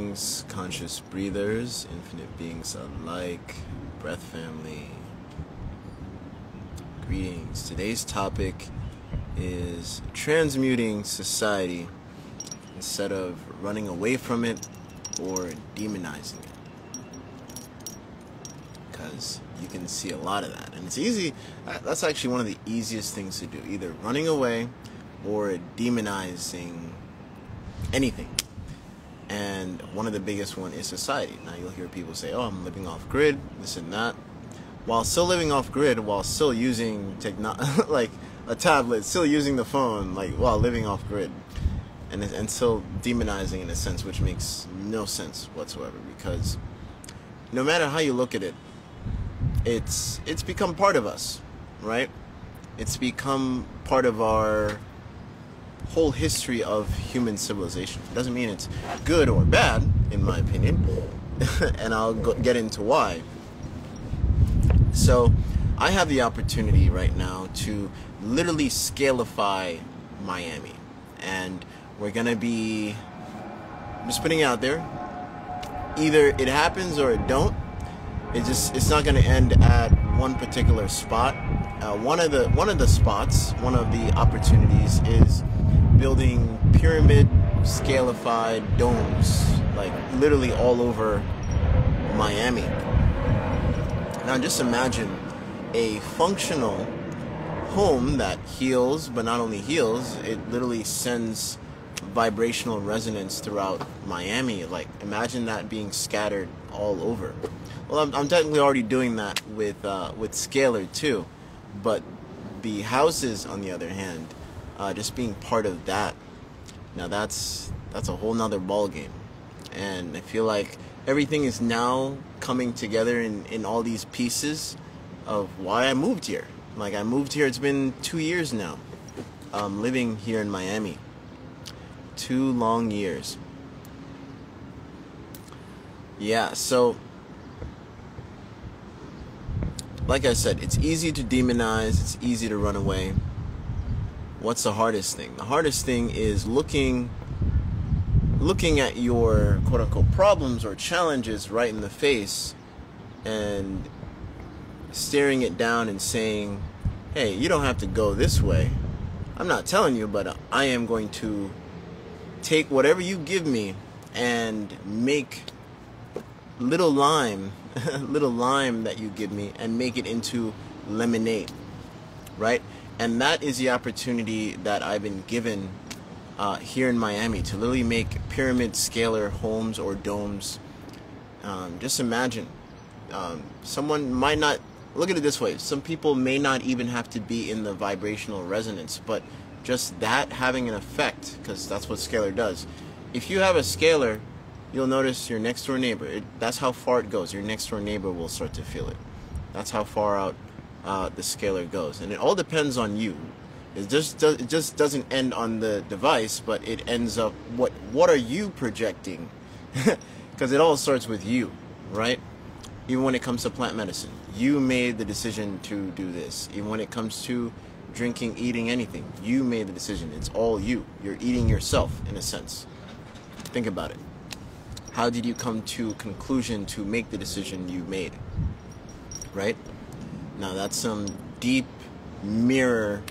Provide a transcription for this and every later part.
Greetings, conscious breathers, infinite beings alike, breath family. Greetings. Today's topic is transmuting society instead of running away from it or demonizing it. Because you can see a lot of that. And it's easy. That's actually one of the easiest things to do. Either running away or demonizing anything. And one of the biggest one is society. Now you'll hear people say, oh, I'm living off grid, this and that. While still living off grid, while still using like a tablet, still using the phone, like while living off grid. And still demonizing in a sense, which makes no sense whatsoever. Because no matter how you look at it, it's become part of us, right? It's become part of our whole history of human civilization. It doesn't mean it's good or bad, in my opinion, and I'll get into why. So, I have the opportunity right now to literally scalify Miami, and we're gonna be, I'm just putting it out there, either it happens or it don't. It's not gonna end at one particular spot. One of the opportunities is building pyramid scalified domes, like literally all over Miami. Now just imagine a functional home that heals, but not only heals, it literally sends vibrational resonance throughout Miami. Like imagine that being scattered all over. Well, I'm technically already doing that with Scalar too, but the houses, on the other hand, just being part of that, now that's a whole nother ball game. And I feel like everything is now coming together in all these pieces of why I moved here. Like I moved here, it's been 2 years now, living here in Miami. 2 long years. Yeah, so like I said, it's easy to demonize, it's easy to run away. What's the hardest thing? The hardest thing is looking at your quote-unquote problems or challenges right in the face and staring it down and saying, hey, you don't have to go this way. I'm not telling you, but I am going to take whatever you give me and make little lime that you give me and make it into lemonade, right? And that is the opportunity that I've been given here in Miami to literally make pyramid scalar homes or domes. Just imagine, someone might not, look at it this way, some people may not even have to be in the vibrational resonance, but just that having an effect, because that's what scalar does. If you have a scalar, you'll notice your next door neighbor, that's how far it goes. Your next door neighbor will start to feel it. That's how far out the scalar goes, and it all depends on you. It just doesn't end on the device, but it ends up what are you projecting? Because it all starts with you, right? Even when it comes to plant medicine, you made the decision to do this. Even when it comes to drinking, eating, anything, you made the decision. It's all you. You're eating yourself in a sense. Think about it. How did you come to a conclusion to make the decision you made? Right? Now that's some deep mirror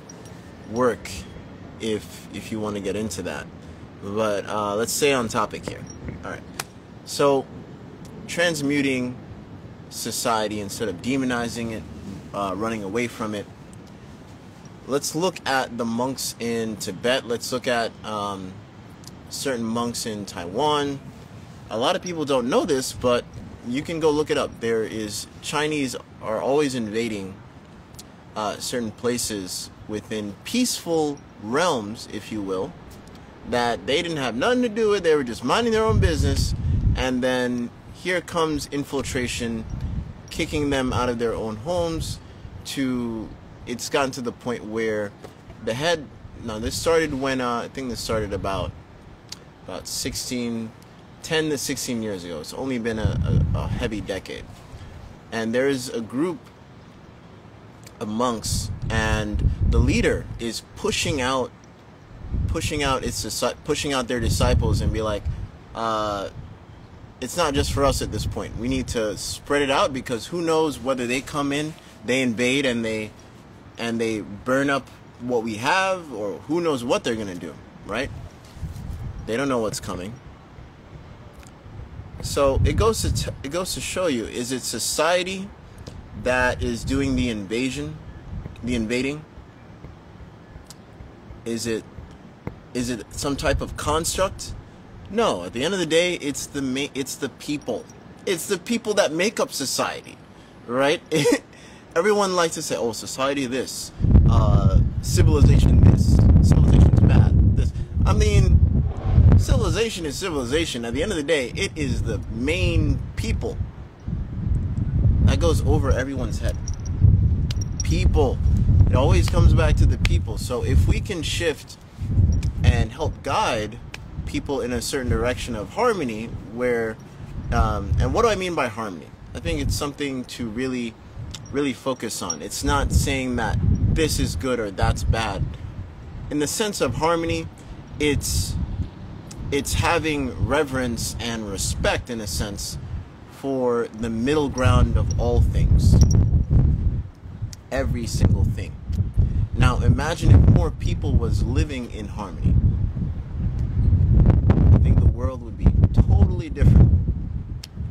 work if you want to get into that. But let's stay on topic here. Alright. So transmuting society instead of demonizing it, running away from it. Let's look at the monks in Tibet. Let's look at certain monks in Taiwan. A lot of people don't know this, but you can go look it up. Chinese are always invading certain places within peaceful realms, if you will, that they didn't have nothing to do with. They were just minding their own business, and then here comes infiltration, kicking them out of their own homes. It's gotten to the point where this started when I think this started about 10 to 16 years ago. It's only been a heavy decade. And there's a group of monks, and the leader is pushing out pushing out their disciples and be like, it's not just for us at this point. We need to spread it out, because who knows whether they come in, they invade, and they burn up what we have, or who knows what they're gonna do, right? They don't know what's coming. So it goes to show you: is it society that is doing the invading? Is it some type of construct? No. At the end of the day, it's the people. It's the people that make up society, right? Everyone likes to say, "Oh, society this, civilization this, civilization's bad." This, I mean, civilization is civilization. At the end of the day, it is the main people that goes over everyone's head. People. It always comes back to the people. So if we can shift and help guide people in a certain direction of harmony, where, and what do I mean by harmony? I think it's something to really, really focus on. It's not saying that this is good or that's bad. In the sense of harmony, it's having reverence and respect, in a sense, for the middle ground of all things. Every single thing. Now imagine if more people was living in harmony. I think the world would be totally different.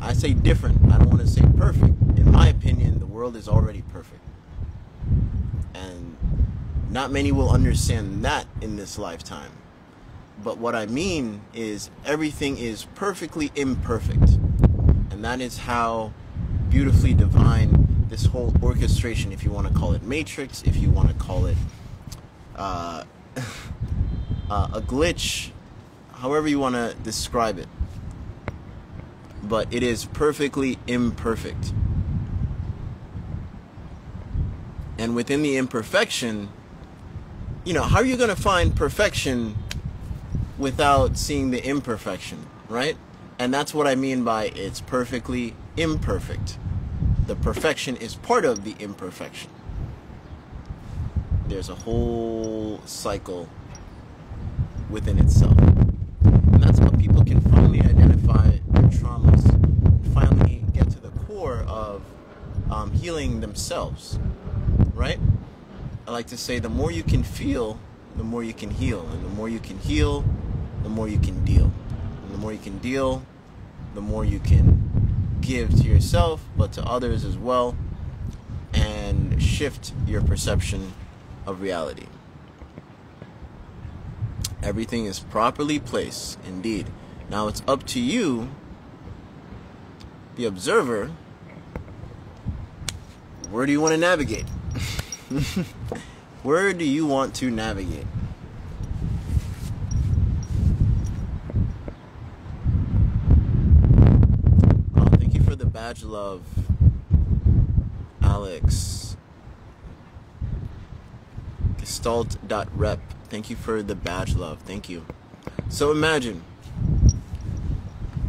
I say different, I don't want to say perfect. In my opinion, the world is already perfect. And not many will understand that in this lifetime. But what I mean is, everything is perfectly imperfect. And that is how beautifully divine this whole orchestration, if you want to call it matrix, if you want to call it a glitch, however you want to describe it. But it is perfectly imperfect. And within the imperfection, you know, how are you going to find perfection without seeing the imperfection, right? And that's what I mean by it's perfectly imperfect. The perfection is part of the imperfection. There's a whole cycle within itself. And that's how people can finally identify their traumas, and finally get to the core of healing themselves, right? I like to say, the more you can feel, the more you can heal. And the more you can heal, the more you can deal. And the more you can deal, the more you can give to yourself, but to others as well, and shift your perception of reality. Everything is properly placed, indeed. Now it's up to you, the observer. Where do you want to navigate? Where do you want to navigate? Badge love, Alex. Gestalt.rep. Thank you for the badge love. Thank you. So imagine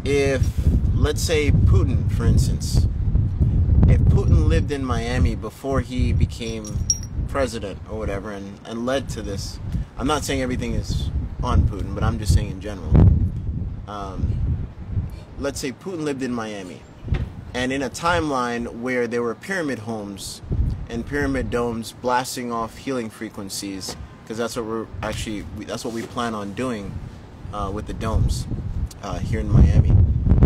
if, let's say, Putin, for instance, if Putin lived in Miami before he became president or whatever, and led to this. I'm not saying everything is on Putin, but I'm just saying in general. Let's say Putin lived in Miami, and in a timeline where there were pyramid homes and pyramid domes blasting off healing frequencies, because that's what that's what we plan on doing with the domes here in Miami.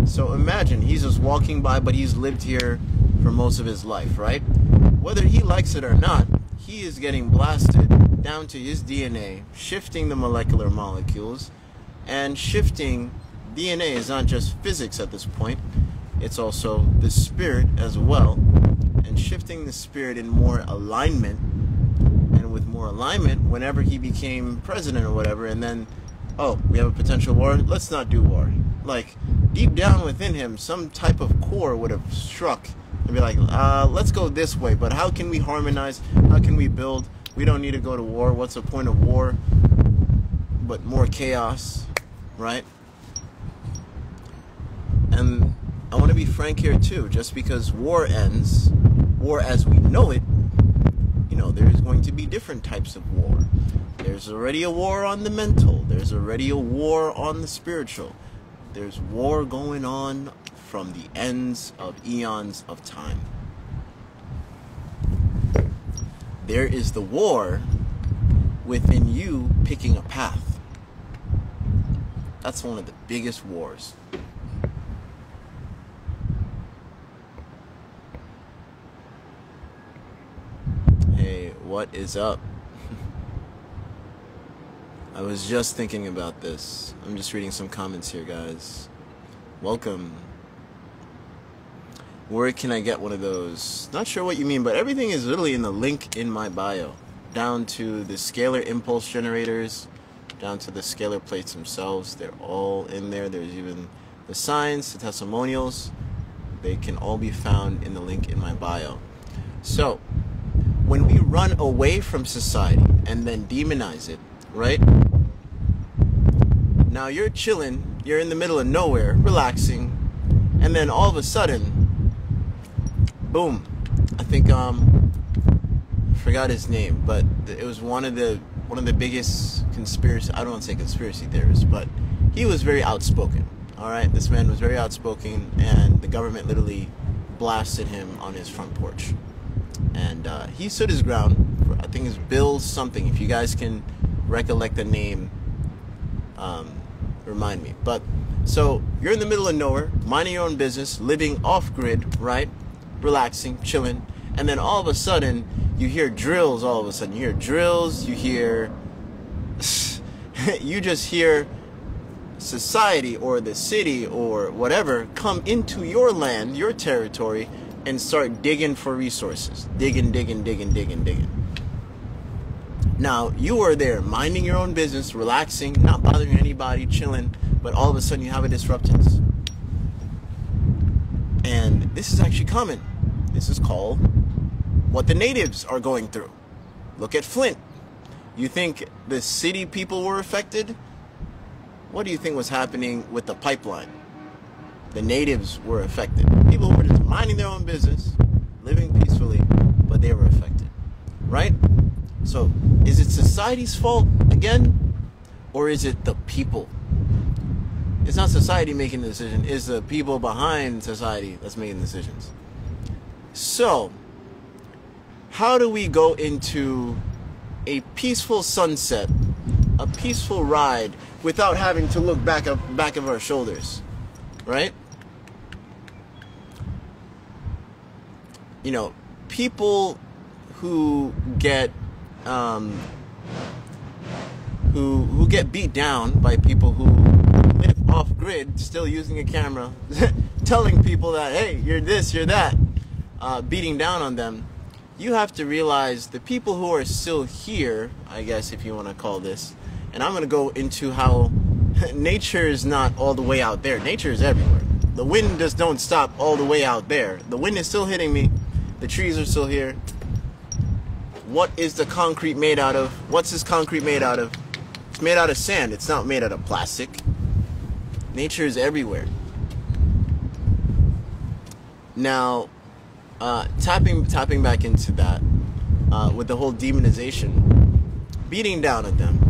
So imagine he's just walking by, but he's lived here for most of his life, right? Whether he likes it or not, he is getting blasted down to his DNA, shifting the molecular molecules, and shifting DNA is not just physics at this point, it's also the spirit as well, and shifting the spirit in more alignment, and with more alignment, whenever he became president or whatever, and then, oh, we have a potential war, let's not do war. Like, deep down within him, some type of core would have struck and be like, let's go this way, but how can we harmonize? How can we build? We don't need to go to war. What's the point of war? But more chaos, right? And I want to be frank here too. Just because war ends, war as we know it, you know, there's going to be different types of war. There's already a war on the mental. There's already a war on the spiritual. There's war going on from the ends of eons of time. There is the war within you picking a path. That's one of the biggest wars. Hey, what is up? I was just thinking about this. I'm just reading some comments here, guys. Welcome. Where can I get one of those? Not sure what you mean, but everything is literally in the link in my bio. Down to the scalar impulse generators, down to the scalar plates themselves. They're all in there. There's even the signs, the testimonials. They can all be found in the link in my bio. So, when we run away from society and then demonize it, right? Now you're chilling, you're in the middle of nowhere, relaxing, and then all of a sudden, boom, I think I forgot his name, but it was one of the biggest conspiracy, I don't want to say conspiracy theorists, but he was very outspoken. All right, this man was very outspoken, and the government literally blasted him on his front porch. And he stood his ground. I think it's Bill something. If you guys can recollect the name, remind me. But so you're in the middle of nowhere, minding your own business, living off grid, right? Relaxing, chilling, and then all of a sudden you hear drills. All of a sudden you hear drills. You hear, you just hear society or the city or whatever come into your land, your territory, and start digging for resources. Digging. Now, you are there minding your own business, relaxing, not bothering anybody, chilling, but all of a sudden you have a disruptance. And this is actually common. This is called what the natives are going through. Look at Flint. You think the city people were affected? What do you think was happening with the pipeline? The natives were affected. People were just minding their own business, living peacefully, but they were affected, right? So, is it society's fault again, or is it the people? It's not society making the decision, it's the people behind society that's making decisions. So, how do we go into a peaceful sunset, a peaceful ride, without having to look back of our shoulders, right? You know, people who get who get beat down by people who live off grid, still using a camera, telling people that, hey, you're this, you're that, beating down on them. You have to realize the people who are still here, I guess if you want to call this, and I'm going to go into how nature is not all the way out there. Nature is everywhere. The wind just don't stop all the way out there. The wind is still hitting me. The trees are still here. What is the concrete made out of? What's this concrete made out of? It's made out of sand. It's not made out of plastic. Nature is everywhere. Now, tapping back into that, with the whole demonization, beating down at them.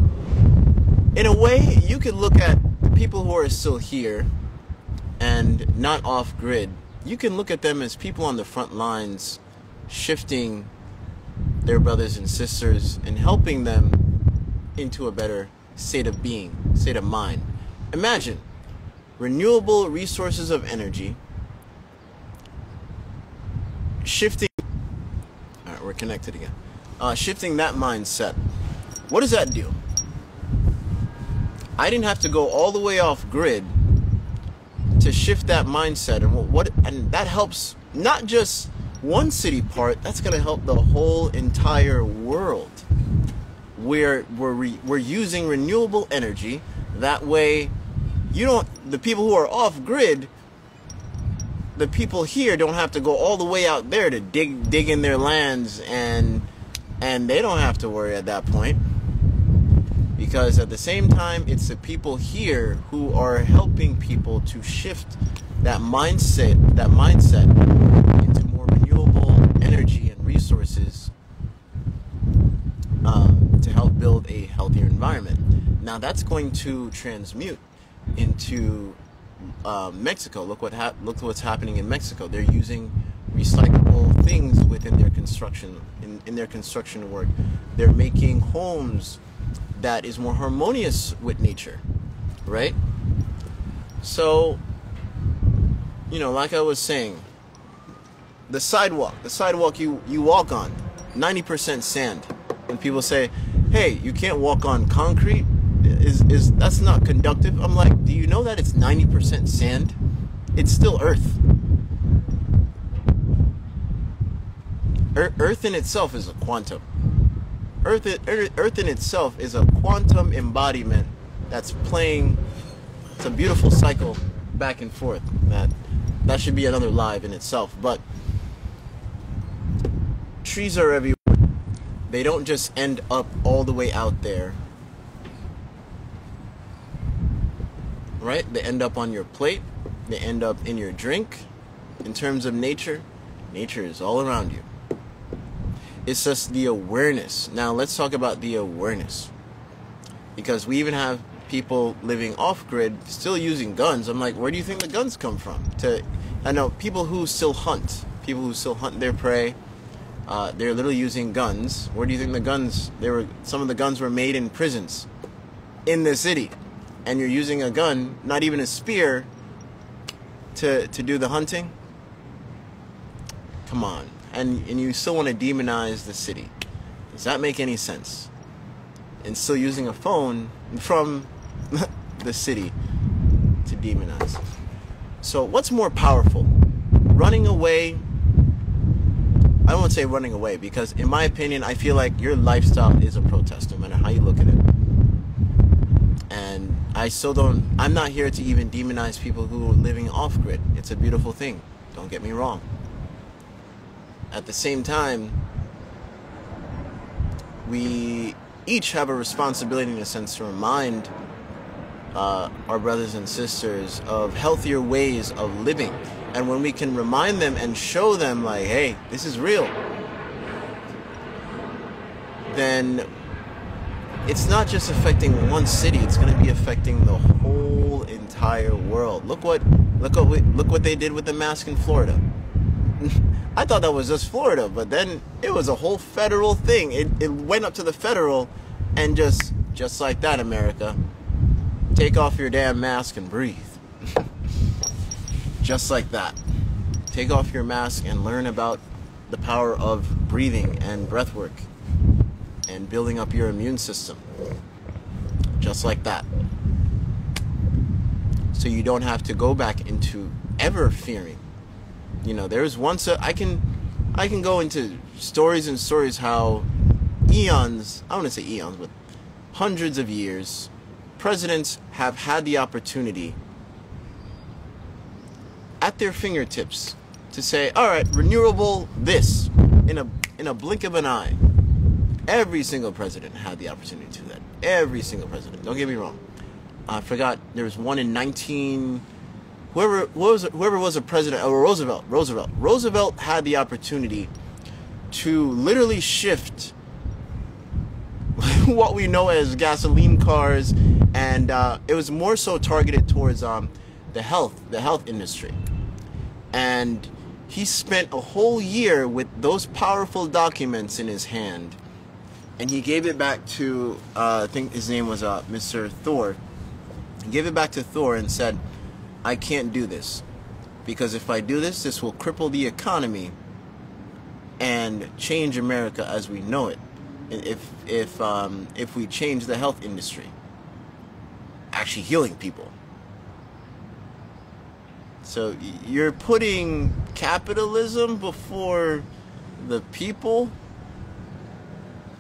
In a way, you could look at the people who are still here and not off grid. You can look at them as people on the front lines, shifting their brothers and sisters and helping them into a better state of being, state of mind. Imagine renewable resources of energy shifting. All right, we're connected again. Shifting that mindset. What does that do? I didn't have to go all the way off grid to shift that mindset, and that helps not just one city part. That's going to help the whole entire world. We're using renewable energy. That way, the people who are off grid, the people here don't have to go all the way out there to dig in their lands, and they don't have to worry at that point. Because at the same time, it's the people here who are helping people to shift that mindset into more renewable energy and resources, to help build a healthier environment. Now that's going to transmute into Mexico. Look what's happening in Mexico. They're using recyclable things within their construction in their construction work. They're making homes that is more harmonious with nature, right? So, like I was saying, the sidewalk you walk on, 90% sand. When people say, hey, you can't walk on concrete, is that's not conductive. I'm like, do you know that it's 90% sand? It's still earth. Earth in itself is a quantum. Earth in itself is a quantum embodiment that's playing. It's a beautiful cycle back and forth. That should be another live in itself. But trees are everywhere. They don't just end up all the way out there, right? They end up on your plate. They end up in your drink. In terms of nature, nature is all around you. It's just the awareness. Now let's talk about the awareness, because we even have people living off-grid still using guns. I'm like, where do you think the guns come from? I know people who still hunt their prey. They're literally using guns. Where do you think the guns? Some of the guns were made in prisons, in the city, and you're using a gun, not even a spear, to do the hunting. Come on, and you still want to demonize the city? Does that make any sense? And still using a phone from the city to demonize. So what's more powerful? Running away? I don't want to say running away, because in my opinion, I feel like your lifestyle is a protest, no matter how you look at it. And I'm not here to even demonize people who are living off-grid. It's a beautiful thing. Don't get me wrong. At the same time, we each have a responsibility, in a sense, to remind our brothers and sisters of healthier ways of living. And when we can remind them and show them, like, hey, this is real, then it's not just affecting one city. It's going to be affecting the whole entire world. Look what they did with the mask in Florida. I thought that was just Florida, but then it was a whole federal thing. It went up to the federal, and just like that, America, take off your damn mask and breathe. Just like that. Take off your mask and learn about the power of breathing and breath work and building up your immune system. Just like that. So you don't have to go back into ever fearing. There's once I can go into stories and stories how eons, I want to say eons, but hundreds of years, presidents have had the opportunity at their fingertips to say, all right, renewable this in a blink of an eye. Every single president had the opportunity to do that. Every single president. Don't get me wrong. I forgot, there was one in whoever was a president, Roosevelt. Roosevelt had the opportunity to literally shift what we know as gasoline cars, and it was more so targeted towards the health industry. And he spent a whole year with those powerful documents in his hand, and he gave it back to I think his name was Mr. Thor. He gave it back to Thor and said, I can't do this, because if I do this, this will cripple the economy and change America as we know it. If we change the health industry, actually healing people. So you're putting capitalism before the people,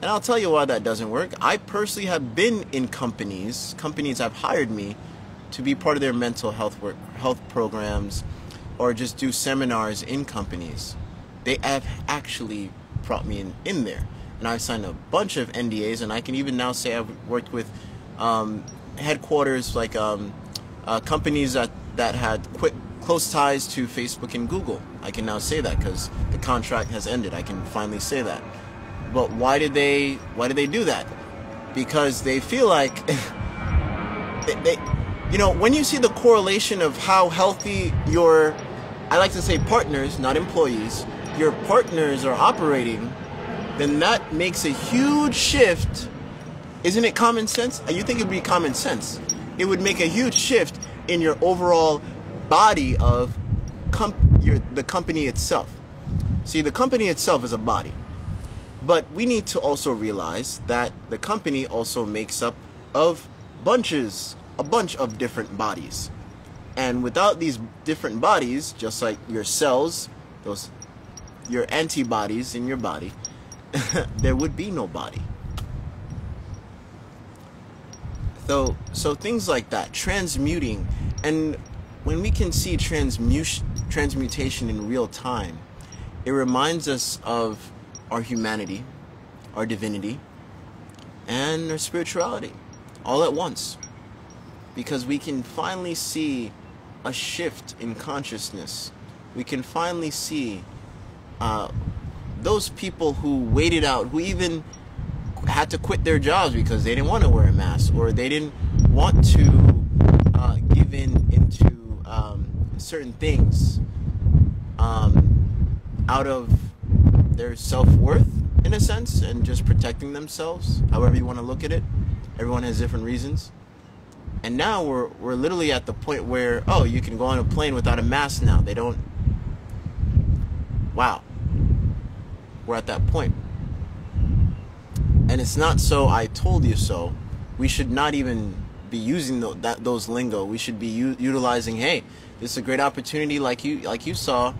and I'll tell you why that doesn't work. I personally have been in companies have hired me to be part of their mental health programs, or just do seminars in companies. They have actually brought me in there, and I've signed a bunch of NDAs, and I can even now say I've worked with headquarters, like companies that had close ties to Facebook and Google. I can now say that because the contract has ended. I can finally say that. But why did they do that? Because they feel like You know, when you see the correlation of how healthy your, I like to say partners, not employees, your partners are operating, then that makes a huge shift. Isn't it common sense? You think it would be common sense? It would make a huge shift in your overall body of the company itself. See, the company itself is a body. But we need to also realize that the company also makes up of a bunch of different bodies. And without these different bodies, just like your cells, your antibodies in your body, there would be no body. So things like that, transmuting, and when we can see transmutation in real time, it reminds us of our humanity, our divinity, and our spirituality all at once. Because we can finally see a shift in consciousness. We can finally see those people who waited out, who even had to quit their jobs because they didn't want to wear a mask, or they didn't want to give into certain things out of their self-worth, in a sense, and just protecting themselves, however you want to look at it. Everyone has different reasons. And now we're literally at the point where, oh, you can go on a plane without a mask now. They don't. Wow. We're at that point. And it's not so I told you so. We should not even be using those lingo. We should be utilizing, hey, this is a great opportunity, like you saw.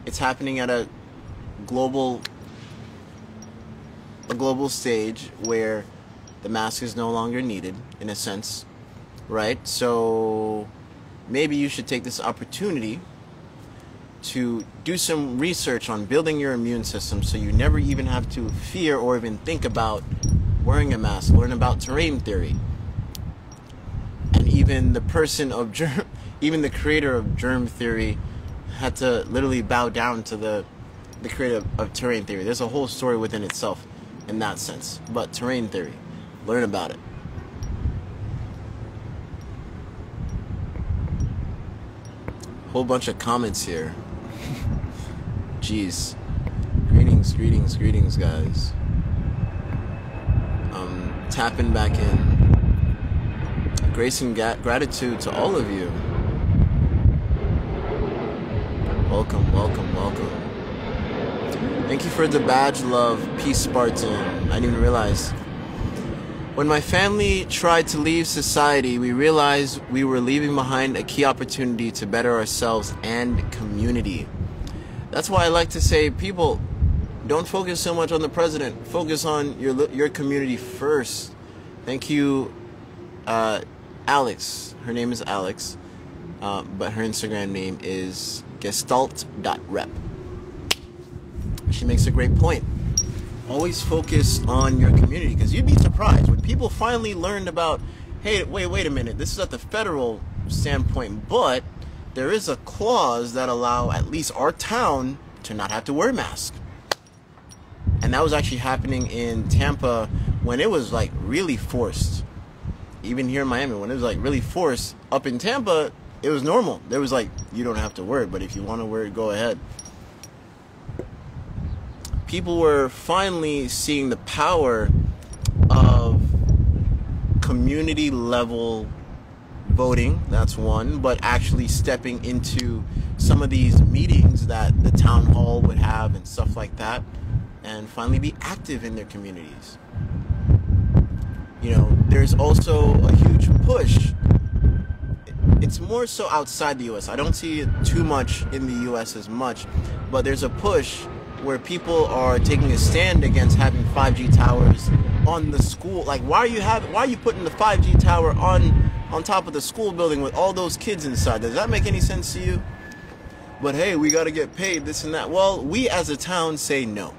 It's happening at a global stage where the mask is no longer needed, in a sense, right? So maybe you should take this opportunity to do some research on building your immune system, so you never even have to fear or even think about wearing a mask. Learn about terrain theory. And even the creator of germ theory had to literally bow down to the creator of terrain theory. There's a whole story within itself in that sense. But terrain theory, learn about it. Whole bunch of comments here. Jeez. Greetings, guys. Tapping back in. Grace and gratitude to all of you. Welcome. Thank you for the badge, love. Peace, Spartan. I didn't even realize. When my family tried to leave society, we realized we were leaving behind a key opportunity to better ourselves and community. That's why I like to say, people, don't focus so much on the president. Focus on your community first. Thank you, Alex. Her name is Alex, but her Instagram name is gestalt.rep. She makes a great point. Always focus on your community, because you'd be surprised when people finally learned about, hey, wait a minute, this is at the federal standpoint, but there is a clause that allow at least our town to not have to wear a mask. And that was actually happening in Tampa when it was like really forced. Even here in Miami, when it was like really forced, up in Tampa, it was normal. There was like, you don't have to wear it, but if you want to wear it, go ahead. People were finally seeing the power of community level voting, that's one, but actually stepping into some of these meetings that the town hall would have and stuff like that, and finally be active in their communities. You know, there's also a huge push. It's more so outside the U.S. I don't see it too much in the U.S. as much, but there's a push where people are taking a stand against having 5G towers on the school. Like, why are you putting the 5G tower on top of the school building with all those kids inside? Does that make any sense to you? But hey, we got to get paid, this and that. Well, we as a town say no,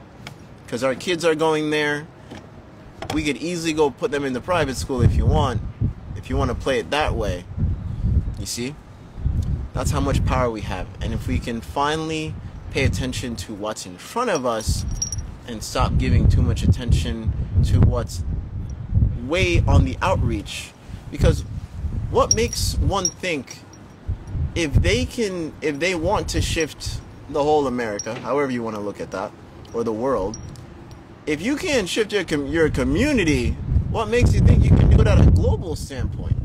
because our kids are going there. We could easily go put them in the private school if you want to play it that way. You see? That's how much power we have. And if we can finally pay attention to what's in front of us and stop giving too much attention to what's way on the outreach, because what makes one think if they want to shift the whole America, however you want to look at that, or the world, if you can't shift your community, what makes you think you can do it at a global standpoint?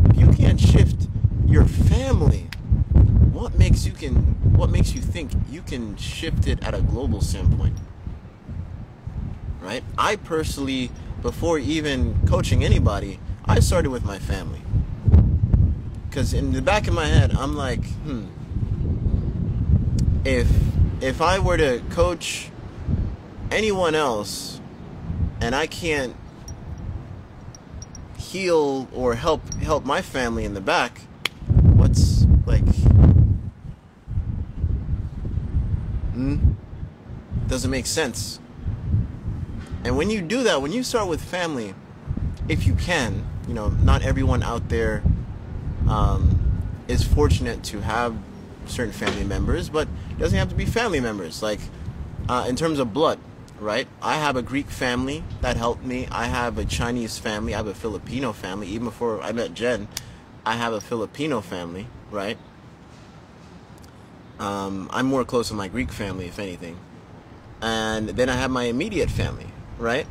If you can't shift your family, what makes you think you can shift it at a global standpoint? Right? I personally, before even coaching anybody, I started with my family. Because in the back of my head, I'm like, if I were to coach anyone else and I can't heal or help my family in the back, what's like, doesn't make sense. And when you do that, when you start with family, if you can, not everyone out there is fortunate to have certain family members, but it doesn't have to be family members. Like in terms of blood, right? I have a Greek family that helped me. I have a Chinese family. I have a Filipino family. Even before I met Jen, I have a Filipino family, right? I'm more close to my Greek family, if anything. And then I have my immediate family, right?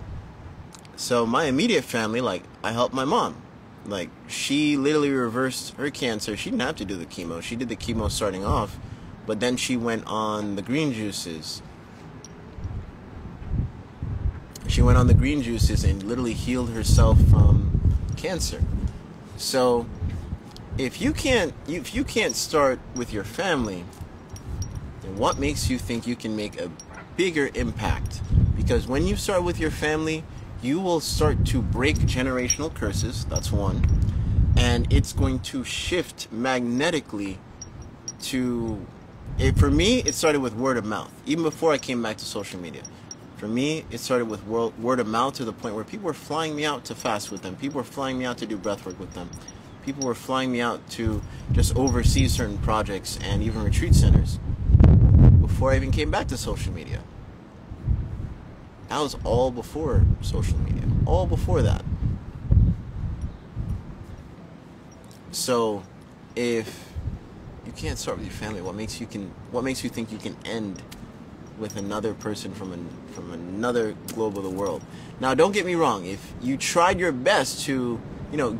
So my immediate family, like, I helped my mom. Like, she literally reversed her cancer. She didn't have to do the chemo. She did the chemo starting off, but then she went on the green juices. She went on the green juices and literally healed herself from cancer. So if you can't start with your family, then what makes you think you can make a bigger impact? Because when you start with your family, you will start to break generational curses. That's one. And it's going to shift magnetically to... for me, it started with word of mouth. Even before I came back to social media. For me, it started with word of mouth, to the point where people were flying me out to fast with them. People were flying me out to do breathwork with them. People were flying me out to just oversee certain projects and even retreat centers. Before I even came back to social media. That was all before social media. All before that. So, if you can't start with your family, what makes you think you can end with another person from another globe of the world? Now, don't get me wrong. If you tried your best to,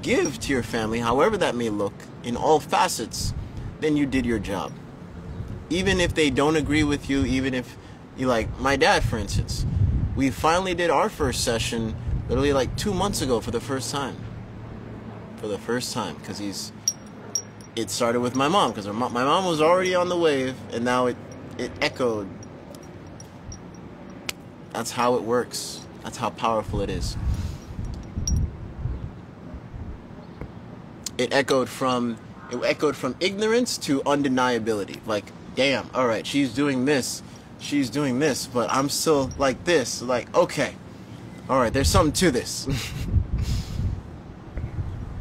give to your family, however that may look, in all facets, then you did your job. Even if they don't agree with you, even if you, like my dad, for instance, we finally did our first session literally like 2 months ago for the first time. Because it started with my mom, because my mom was already on the wave, and now it echoed. That's how it works. That's how powerful it is. It echoed from ignorance to undeniability. Like, damn, all right, she's doing this, but I'm still like this. Like, okay, all right, there's something to this.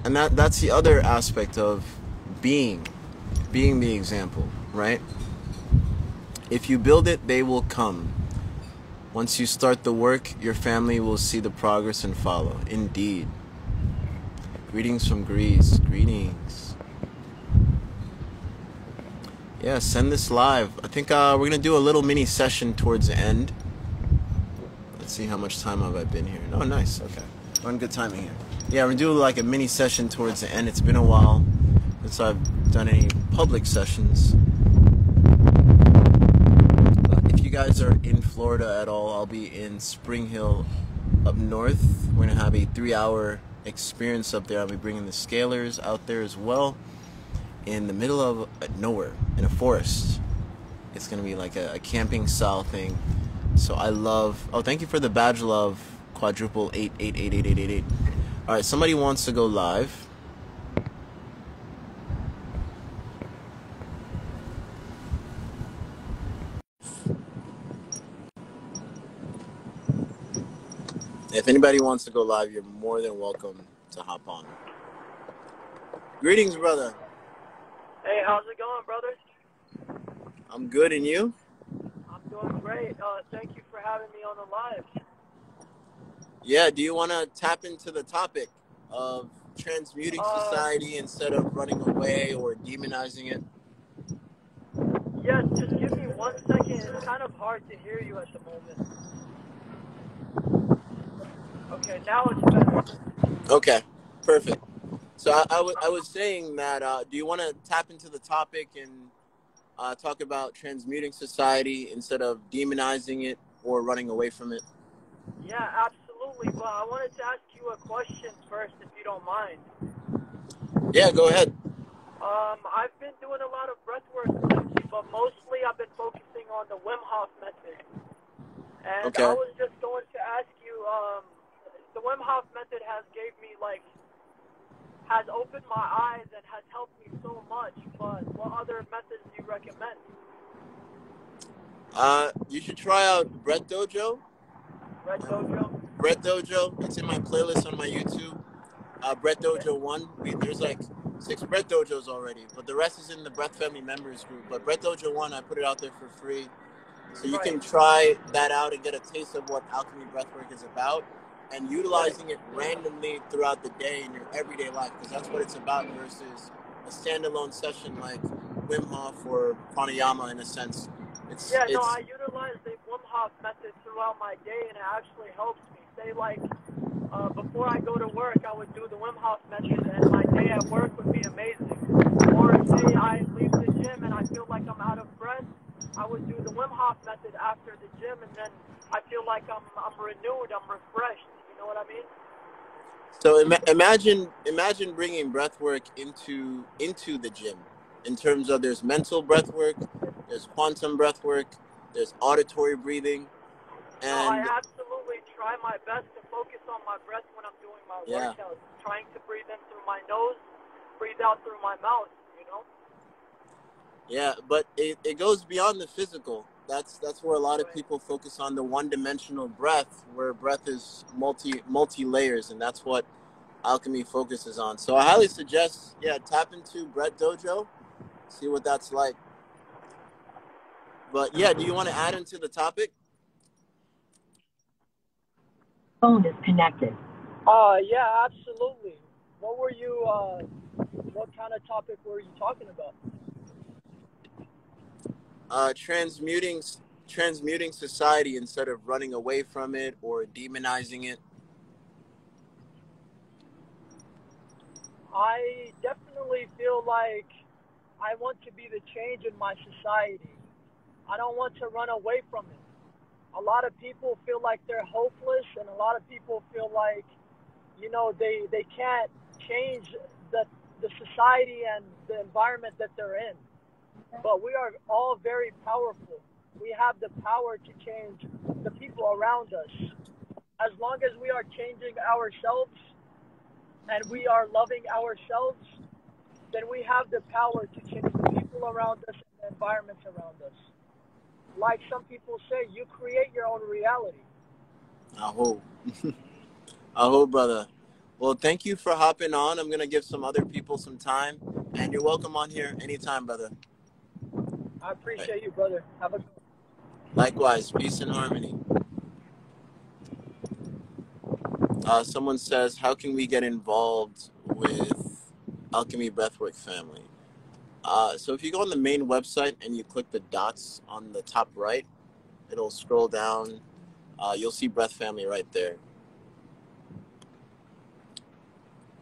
And that's the other aspect of being the example, right? If you build it, they will come. Once you start the work, your family will see the progress and follow. Indeed. Greetings from Greece. Greetings. Yeah, send this live. I think we're going to do a little mini session towards the end. Let's see how much time have I been here. Oh, nice. Okay. We're on good timing here. Yeah, we're going to do like a mini session towards the end. It's been a while since I've done any public sessions. If you guys are in Florida at all, I'll be in Spring Hill up north. We're going to have a 3-hour experience up there. I'll be bringing the scalers out there as well, in the middle of nowhere, in a forest. It's going to be like a camping style thing. So I love... Oh, thank you for the badge love, quadruple 88888888. All right, somebody wants to go live. If anybody wants to go live, you're more than welcome to hop on. Greetings, brother. Hey, how's it going, brother? I'm good, and you? I'm doing great. Thank you for having me on the live. Yeah, do you want to tap into the topic of transmuting society instead of running away or demonizing it? Yes, just give me 1 second. It's kind of hard to hear you at the moment. Okay, now it's better. Okay, perfect. So I was saying that, do you want to tap into the topic and talk about transmuting society instead of demonizing it or running away from it? Yeah, absolutely. But I wanted to ask you a question first, if you don't mind. Yeah, go ahead. I've been doing a lot of breath work lately, but mostly I've been focusing on the Wim Hof method. And I Okay. was just going to ask you, the Wim Hof method has opened my eyes and has helped me so much, but what other methods do you recommend? You should try out Breath Dojo. Red Dojo? Breath Dojo. It's in my playlist on my YouTube. Breath Okay. Dojo 1. There's like 6 Breath Dojos already, but the rest is in the Breath Family members group. But Breath Dojo 1, I put it out there for free. So you Right, can try that out and get a taste of what alchemy breathwork is about, and right. utilizing it randomly throughout the day in your everyday life, because that's what it's about versus a standalone session like Wim Hof or pranayama in a sense. Yeah, no, It's I utilize the Wim Hof method throughout my day, and it actually helps me. Say, before I go to work, I would do the Wim Hof method, and my day at work would be amazing. Or say I leave the gym and I feel like I'm out of breath, I would do the Wim Hof method after the gym, and then I feel like I'm renewed, I'm refreshed. You know what I mean? so imagine bringing breathwork into the gym, in terms of there's mental breathwork, there's quantum breathwork, there's auditory breathing, No, I and absolutely try my best to focus on my breath when I'm doing my yeah. workouts, trying to breathe in through my nose, breathe out through my mouth, you know? Yeah, but it goes beyond the physical. That's where a lot of Right. people focus on the one-dimensional breath, where breath is multi layers, and that's what alchemy focuses on. So I highly suggest, yeah, tap into Brett Dojo, see what that's like. But yeah, do you want to add into the topic? Phone is connected. Yeah, absolutely. What kind of topic were you talking about? Transmuting society instead of running away from it or demonizing it. I definitely feel like I want to be the change in my society. I don't want to run away from it. A lot of people feel like they're hopeless, and a lot of people feel like, they can't change the, the society and the environment that they're in. But we are all very powerful. We have the power to change the people around us. As long as we are changing ourselves and we are loving ourselves, then we have the power to change the people around us and the environments around us. Like some people say, you create your own reality. I hope. I hope, brother. Well, thank you for hopping on. I'm gonna give some other people some time, and you're welcome on here anytime, brother. I appreciate you, brother. Have a good one. Likewise, peace and harmony. Someone says, how can we get involved with Alchemy Breathwork family? So if you go on the main website and you click the dots on the top right, it'll scroll down. You'll see Breath Family right there.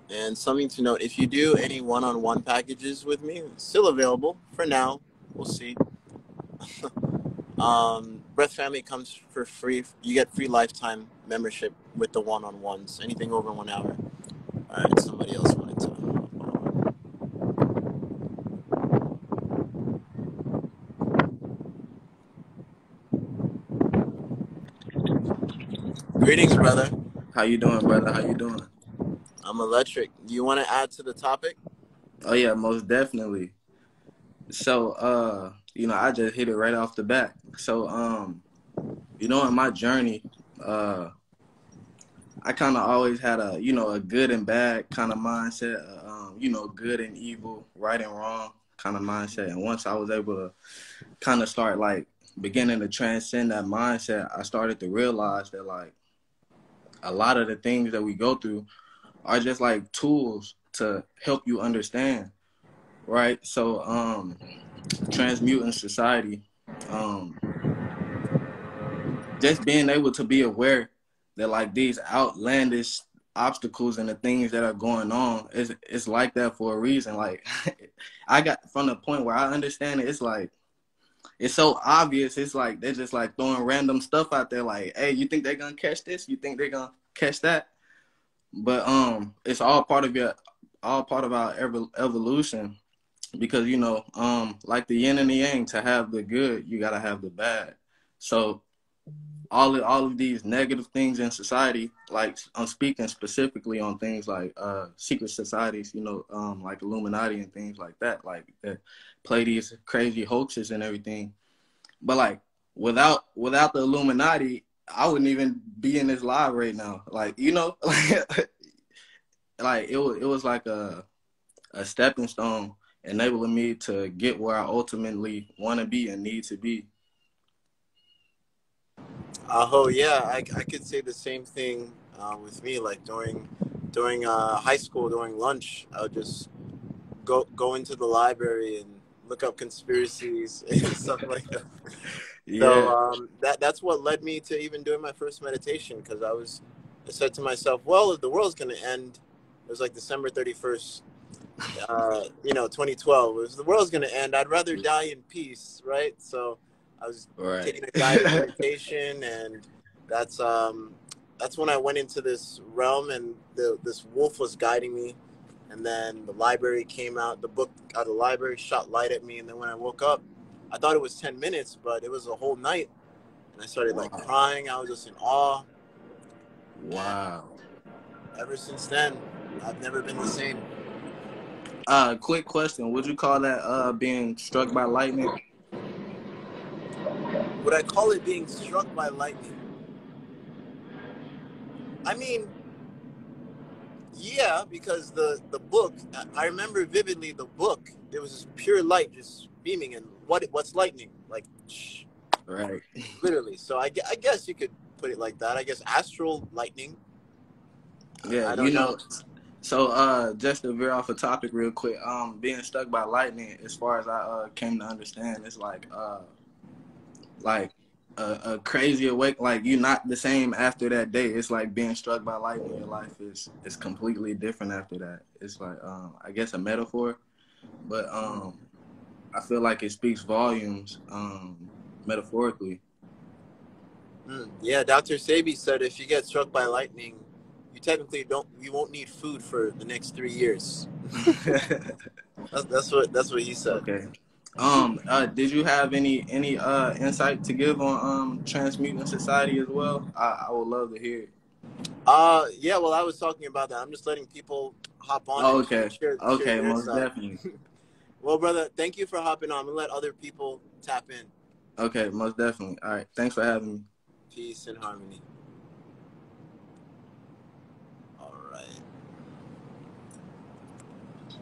And something to note, if you do any one-on-one packages with me, it's still available for now. We'll see. Breath Family comes for free. You get free lifetime membership with the one-on-ones. Anything over 1 hour. All right, somebody else wanted to. Greetings, brother. How you doing, brother? How you doing? I'm electric. Do you want to add to the topic? Oh yeah, most definitely. So, I just hit it right off the bat. So, in my journey, I kind of always had a good and bad kind of mindset, good and evil, right and wrong kind of mindset. And once I was able to kind of start like beginning to transcend that mindset, I started to realize that like a lot of the things that we go through are just like tools to help you understand, right? So transmuting society, um just being able to be aware that like these outlandish obstacles and the things that are going on is it's like that for a reason. Like I got from the point where I understand it, it's like it's so obvious. It's like they're just like throwing random stuff out there. Like, hey, you think they're gonna catch this? You think they're gonna catch that? But it's all part of our evolution because like the yin and the yang. To have the good, you gotta have the bad. So all of these negative things in society, like I'm speaking specifically on things like secret societies, like Illuminati and things like that, like that play these crazy hoaxes and everything. But like without the Illuminati, I wouldn't even be in this live right now. Like, like it was like a stepping stone enabling me to get where I ultimately want to be and need to be. Oh yeah, I could say the same thing with me. Like during high school, during lunch, I would just go into the library and look up conspiracies and stuff like that. So Yeah. that's what led me to even doing my first meditation, because I said to myself, well, if the world's gonna end, it was like December 31st, 2012. If the world's gonna end, I'd rather die in peace, right? So I was Right. taking a guided meditation, and that's when I went into this realm, and this wolf was guiding me. And then the library came out, the book out of the library shot light at me, and then when I woke up, I thought it was 10 minutes, but it was a whole night. And I started like crying. I was just in awe. Wow. And ever since then, I've never been the same. Quick question. Would you call that being struck by lightning? Would I call it being struck by lightning? I mean, yeah, because the book, I remember vividly the book, there was this pure light just beaming, and what's lightning? Like, Right. literally. So I guess you could put it like that. I guess astral lightning. Yeah, I don't know. So just to veer off a topic real quick, being struck by lightning, as far as I came to understand, it's like a crazy awake, like you're not the same after that day. It's like being struck by lightning, your life is completely different after that. It's like I guess a metaphor, but I feel like it speaks volumes metaphorically. Yeah, Dr. Sebi said if you get struck by lightning, you technically you won't need food for the next 3 years. That's what he said. Okay. Did you have any insight to give on transmuting society as well? I would love to hear it. Yeah, well, I was talking about that. I'm just letting people hop on Oh, and okay. share Okay, their most side. definitely. Well, brother, thank you for hopping on. I'm gonna let other people tap in. Okay, most definitely. All right. Thanks for having me. Peace and harmony. All right.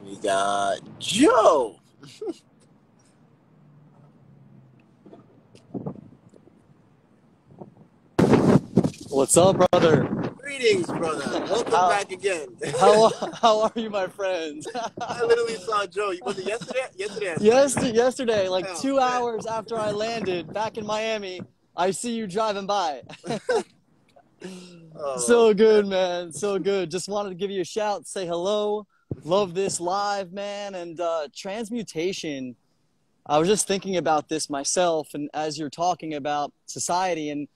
We got Joe. What's up, brother? Greetings, brother. Welcome back again. How are you, my friend? I literally saw Joe. Was it yesterday? Yesterday, like 2 hours after I landed back in Miami, I see you driving by. So good, man. So good. Just wanted to give you a shout, say hello. Love this live, man. And transmutation, I was just thinking about this myself, and as you're talking about society and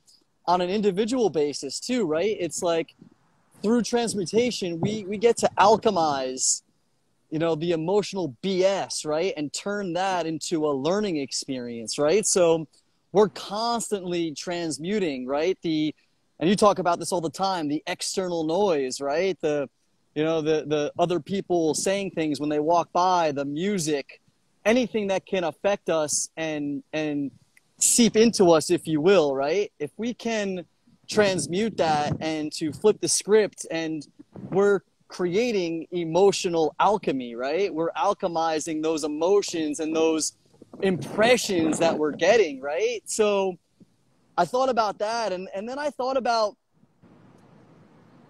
on an individual basis too, right? It's like through transmutation, we get to alchemize, the emotional BS, right? And turn that into a learning experience, right? So we're constantly transmuting, right? And you talk about this all the time, the external noise, right? The other people saying things when they walk by, the music, anything that can affect us and seep into us, if you will, right? If we can transmute that and to flip the script, and we're creating emotional alchemy, right? We're alchemizing those emotions and those impressions that we're getting, right? So I thought about that, and then I thought about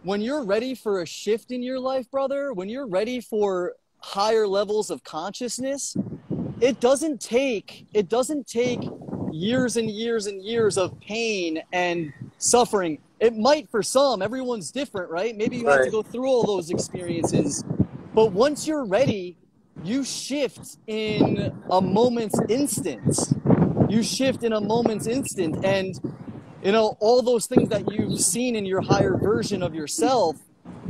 when you're ready for a shift in your life, brother, when you're ready for higher levels of consciousness, it doesn't take years and years and years of pain and suffering. It might for some. Everyone's different, right? Maybe you have to Right. go through all those experiences. But once you're ready, you shift in a moment's instant. You shift in a moment's instant. And, you know, all those things that you've seen in your higher version of yourself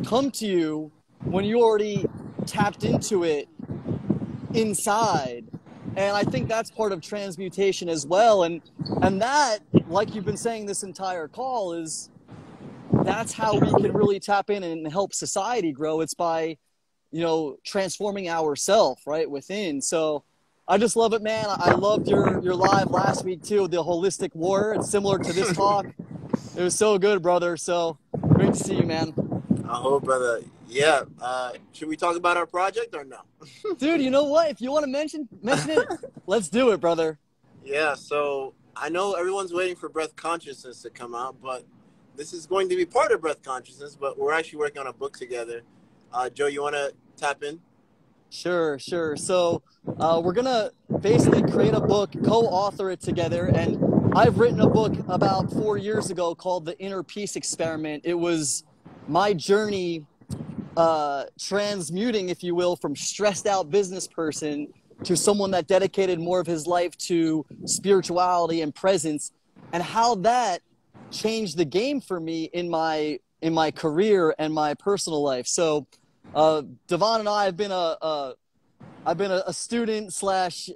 come to you when you already tapped into it inside. And I think that's part of transmutation as well. And that, like you've been saying this entire call, is that's how we can really tap in and help society grow. It's by, you know, transforming ourselves right within. So I just love it, man. I loved your live last week too, the holistic war. It's similar to this talk. It was so good, brother. So great to see you, man. I hope, brother. Yeah. Should we talk about our project or no? Dude, you know what? If you want to mention it, let's do it, brother. Yeah. So I know everyone's waiting for Breath Consciousness to come out, but this is going to be part of Breath Consciousness. But we're actually working on a book together. Joe, you want to tap in? Sure. So we're going to basically create a book, co-author it together. And I've written a book about 4 years ago called The Inner Peace Experiment. It was my journey transmuting, if you will, from stressed out business person to someone that dedicated more of his life to spirituality and presence, and how that changed the game for me in my career and my personal life. So Devon and I have been a student slash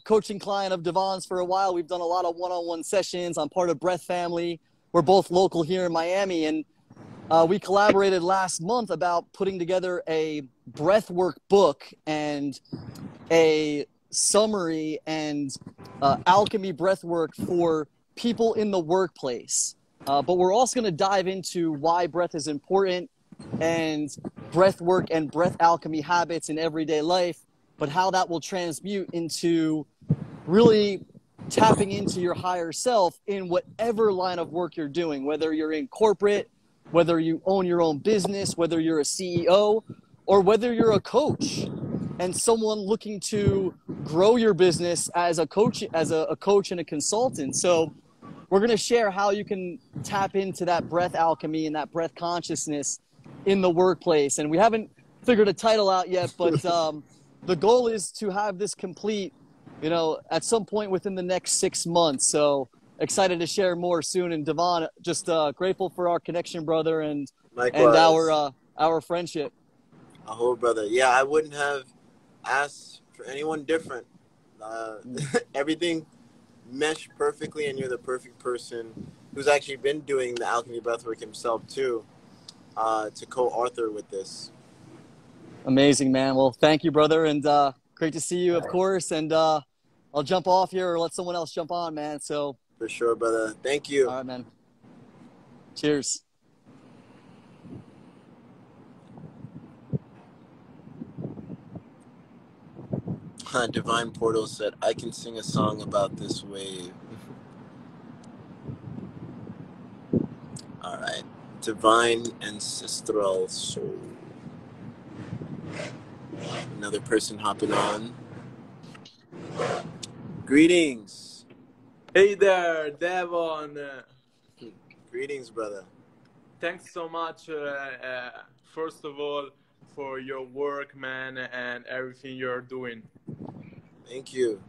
coaching client of Devon's for a while. We've done a lot of one-on-one sessions. I'm part of Breath Family. We're both local here in Miami, and we collaborated last month about putting together a breathwork book and a summary and alchemy breathwork for people in the workplace. But we're also going to dive into why breath is important and breathwork and breath alchemy habits in everyday life, but how that will transmute into really tapping into your higher self in whatever line of work you're doing, whether you're in corporate, whether you own your own business, whether you're a CEO, or whether you're a coach and someone looking to grow your business as a coach, and a consultant. So we're going to share how you can tap into that breath alchemy and that breath consciousness in the workplace. And we haven't figured a title out yet, but the goal is to have this complete, at some point within the next 6 months. So excited to share more soon. And Devon, just grateful for our connection, brother, and our friendship. Brother. Yeah, I wouldn't have asked for anyone different. Everything meshed perfectly, and you're the perfect person who's actually been doing the alchemy breathwork himself too, to co-author with this. Amazing, man. Well, thank you, brother, and great to see you, of course. And I'll jump off here or let someone else jump on, man. So for sure, brother. Thank you. All right, man. Cheers. Divine Portal said, I can sing a song about this wave. All right. Divine Ancestral Soul. Another person hopping on. Greetings. Hey there, Devon. Greetings, brother. Thanks so much, first of all, for your work, man, and everything you're doing. Thank you.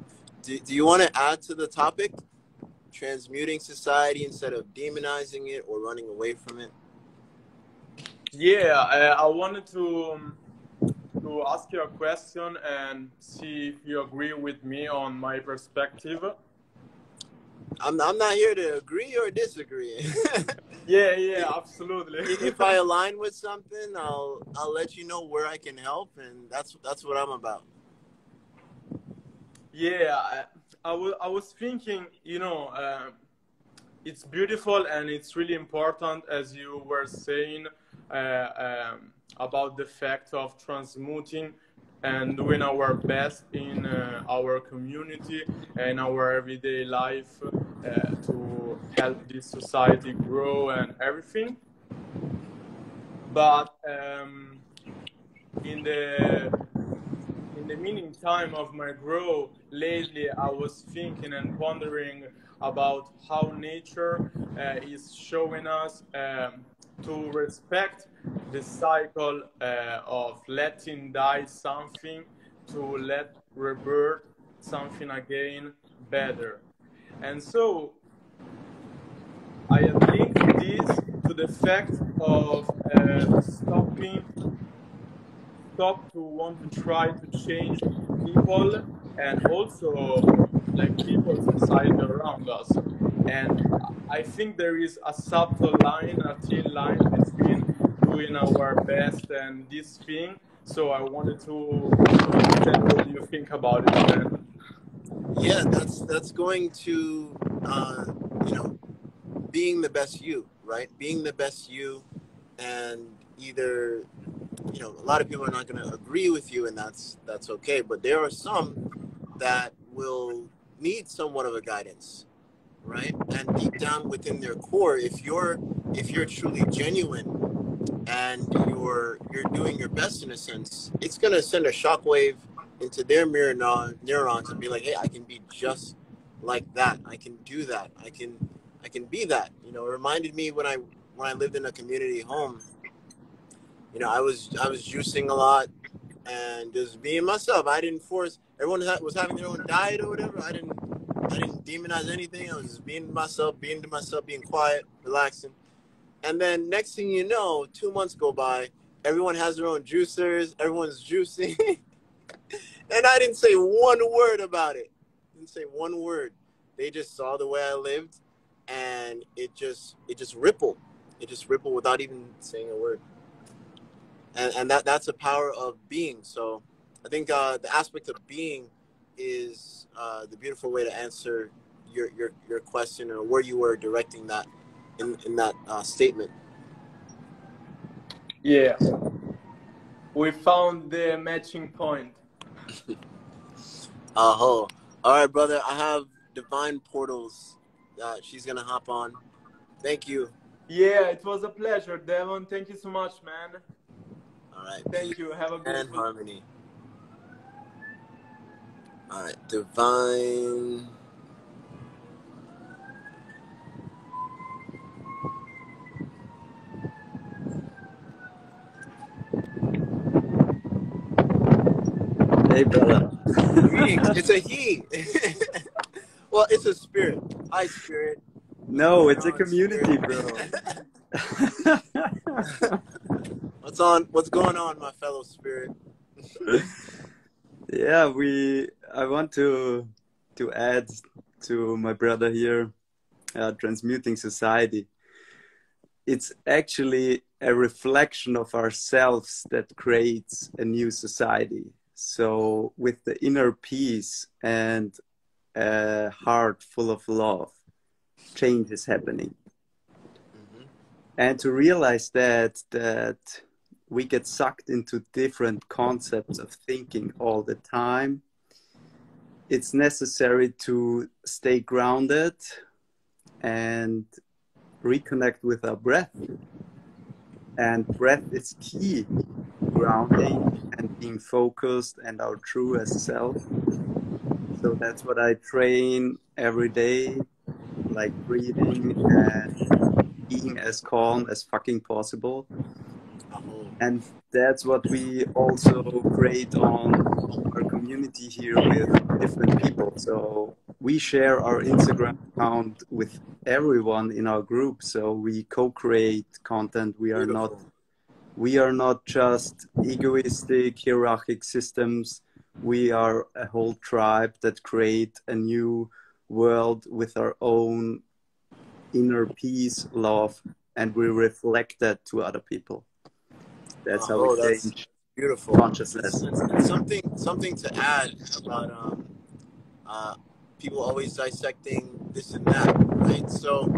Do you want to add to the topic? Transmuting society instead of demonizing it or running away from it? Yeah, I wanted to ask you a question and see if you agree with me on my perspective. I'm not here to agree or disagree. Yeah, absolutely. If I align with something, I'll let you know where I can help, and that's what I'm about. Yeah, I was thinking, it's beautiful and it's really important, as you were saying, about the fact of transmuting and doing our best in our community and our everyday life to help this society grow and everything. but in the meantime of my growth lately, I was thinking and pondering about how nature is showing us to respect the cycle of letting die something to let rebirth something again better. And so I have linked this to the fact of stop to want to try to change people, and also like people society around us. And I think there is a subtle line, a thin line between doing our best and this thing. So I wanted to understand what you think about it, man. Yeah, that's going to you know, being the best you, right? Being the best you, and either, you know, a lot of people are not going to agree with you, and that's okay. But there are some that will need somewhat of a guidance, right? And deep down within their core, if you're truly genuine and you're doing your best in a sense, it's going to send a shockwave into their mirror neurons and be like, hey, I can be just like that. I can do that. I can be that. You know, it reminded me when I lived in a community home. You know, I was juicing a lot and just being myself. I didn't force. Everyone was having their own diet or whatever. I didn't demonize anything. I was just being myself, being quiet, relaxing. And then next thing you know, 2 months go by. Everyone has their own juicers. Everyone's juicing, and I didn't say one word about it. Didn't say one word. They just saw the way I lived, and it just rippled. It just rippled without even saying a word. And that's the power of being. So I think the aspect of being is the beautiful way to answer your question, or where you were directing that in that statement. Yeah, we found the matching point. All right, brother. I have Divine Portals. She's gonna hop on. Thank you. Yeah, it was a pleasure, Devon. Thank you so much, man. All right. Thank you. Have a And beautiful harmony. All right, Divine. Hey, brother. Greetings. It's a he. Well, it's a spirit. Hi, spirit. No, it's a On, community, spirit? bro. What's going on, my fellow spirit? Yeah, I want to add to my brother here, Transmuting Society. It's actually a reflection of ourselves that creates a new society. So with the inner peace and a heart full of love, change is happening. Mm-hmm. And to realize that we get sucked into different concepts of thinking all the time, it's necessary to stay grounded and reconnect with our breath. And breath is key, grounding and being focused and our truest self. So that's what I train every day, like breathing and being as calm as fucking possible. And that's what we also create on our community here with different people. So we share our Instagram account with everyone in our group. So we co-create content. We are not just egoistic, hierarchic systems. We are a whole tribe that create a new world with our own inner peace, love, and we reflect that to other people. That's how we change beautiful consciousness. Something to add about people always dissecting this and that, right? So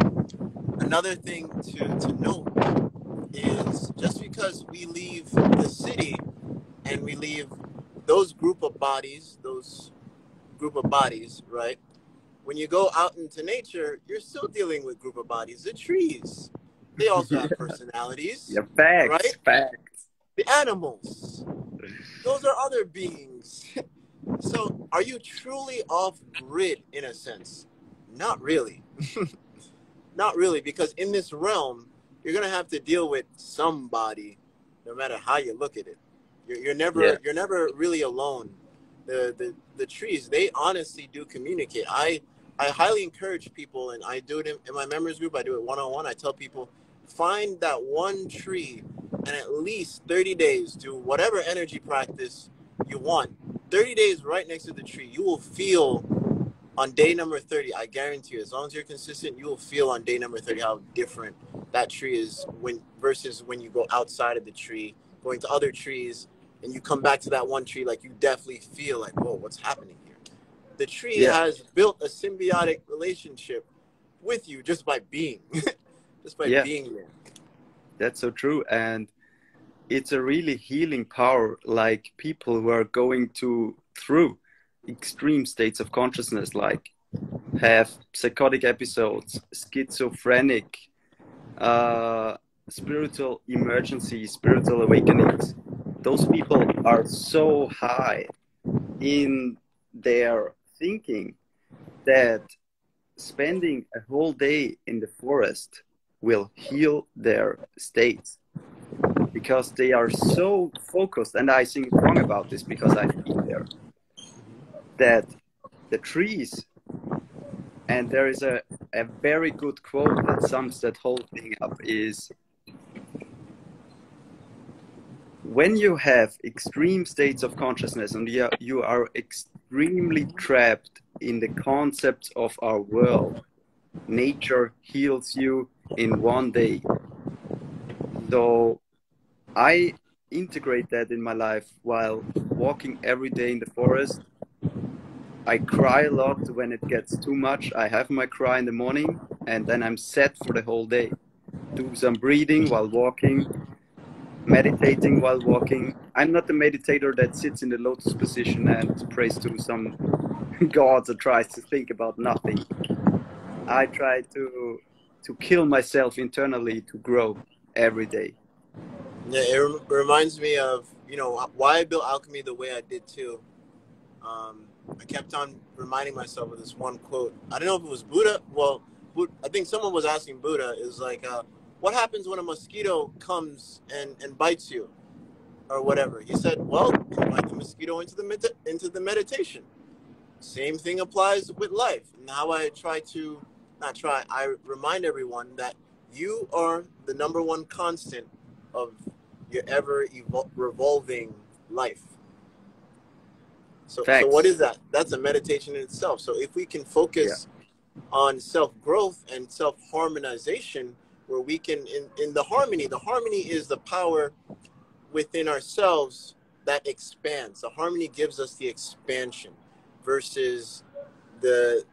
another thing to note is just because we leave the city and we leave those group of bodies, right? When you go out into nature, you're still dealing with group of bodies, the trees, They also have personalities, Yeah, facts, right? facts. The animals, those are other beings. So, are you truly off grid in a sense? Not really. Not really, because in this realm, you're gonna have to deal with somebody, no matter how you look at it. Yeah, You're never really alone. The trees, they honestly do communicate. I highly encourage people, and I do it in my members group. I do it one-on-one. I tell people, find that one tree, and at least 30 days, do whatever energy practice you want. 30 days right next to the tree, you will feel on day number 30, I guarantee you, as long as you're consistent, you will feel on day number 30 how different that tree is when versus when you go outside of the tree, going to other trees, and you come back to that one tree, like you definitely feel like, whoa, what's happening here? The tree yeah, has built a symbiotic relationship with you just by being, just by yeah. being there. That's so true. And it's a really healing power, like people who are going through extreme states of consciousness, like have psychotic episodes, schizophrenic, spiritual emergencies, spiritual awakenings. Those people are so high in their thinking that spending a whole day in the forest will heal their states, because they are so focused. And I think wrong about this because I've been there, that the trees, and there is a very good quote that sums that whole thing up, is when you have extreme states of consciousness and you are extremely trapped in the concepts of our world, nature heals you in one day. So I integrate that in my life while walking every day in the forest. I cry a lot when it gets too much. I have my cry in the morning, and then I'm set for the whole day. Do some breathing while walking, meditating while walking. I'm not the meditator that sits in the lotus position and prays to some gods or tries to think about nothing. I try to kill myself internally to grow every day. Yeah, it reminds me of, why I built alchemy the way I did too. I kept on reminding myself of this one quote. I don't know if it was Buddha. Well, I think someone was asking Buddha, is like, what happens when a mosquito comes and bites you or whatever? He said, well, invite the mosquito into the meditation. Same thing applies with life. Now I I remind everyone that you are the number one constant of your ever revolving life. So what Facts. is that? That's a meditation in itself. So if we can Yeah. focus on self-growth and self-harmonization, where we can, in the harmony is the power within ourselves that expands. The harmony gives us the expansion versus the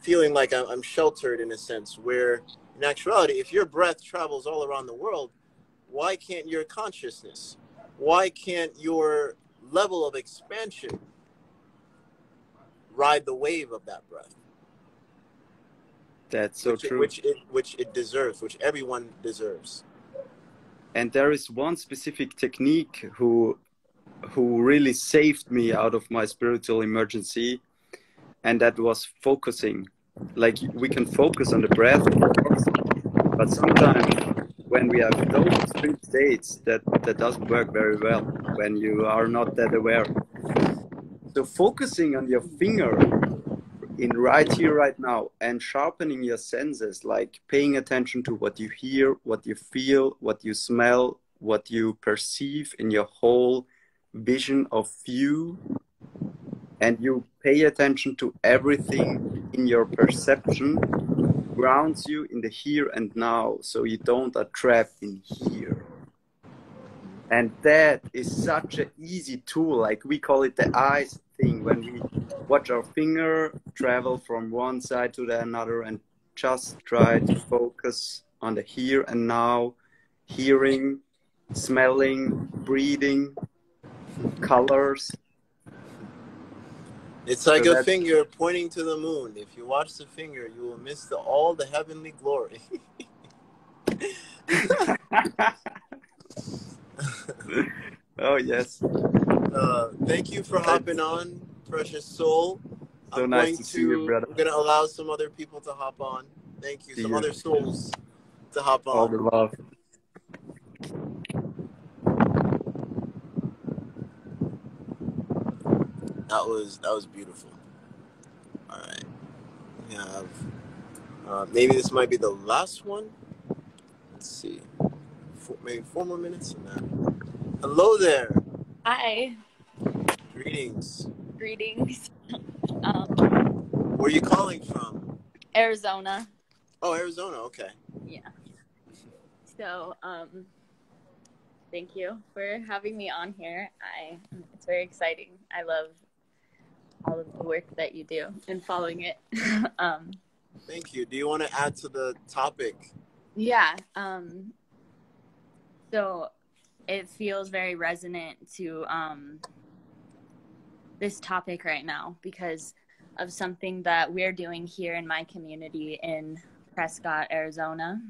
feeling like I'm sheltered in a sense, where in actuality, if your breath travels all around the world, why can't your consciousness, why can't your level of expansion ride the wave of that breath? That's so true. Which it deserves, which everyone deserves. And there is one specific technique who really saved me out of my spiritual emergency, and that was focusing. Like, we can focus on the breath, of course, but sometimes when we have those extreme states, that doesn't work very well when you are not that aware. So focusing on your finger in right here, right now, and sharpening your senses, like paying attention to what you hear, what you feel, what you smell, what you perceive in your whole vision of view, and you pay attention to everything in your perception, grounds you in the here and now, so you don't are trapped in here. And that is such an easy tool. Like, we call it the eyes thing, when we watch our finger travel from one side to the another and just try to focus on the here and now, hearing, smelling, breathing, colors. It's like So a finger pointing to the moon. If you watch the finger, you will miss all the heavenly glory. Oh, yes. Thank you for hopping on, precious soul. So nice to see you, brother. I'm gonna allow some other people to hop on. Thank you. See Some you. other souls to hop All the on. love. That was beautiful. All right. We have maybe this might be the last one. Let's see. Maybe 4 more minutes and then. Hello there. Hi. Greetings. Greetings. Where are you calling from? Arizona. Oh, Arizona. Okay. Yeah. So, thank you for having me on here. It's very exciting. I love all of the work that you do and following it. Thank you. Do you want to add to the topic? Yeah. So it feels very resonant to this topic right now because of something that we're doing here in my community in Prescott, Arizona,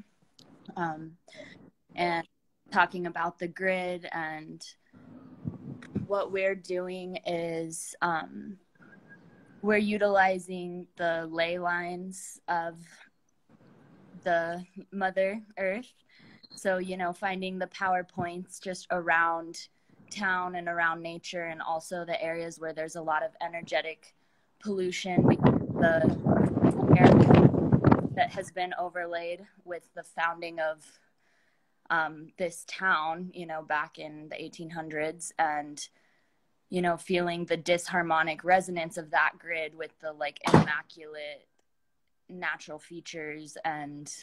and talking about the grid. And what we're doing is we're utilizing the ley lines of the Mother Earth. So, finding the power points just around town and around nature, and also the areas where there's a lot of energetic pollution because the air that has been overlaid with the founding of this town, back in the 1800s, and feeling the disharmonic resonance of that grid with the immaculate natural features and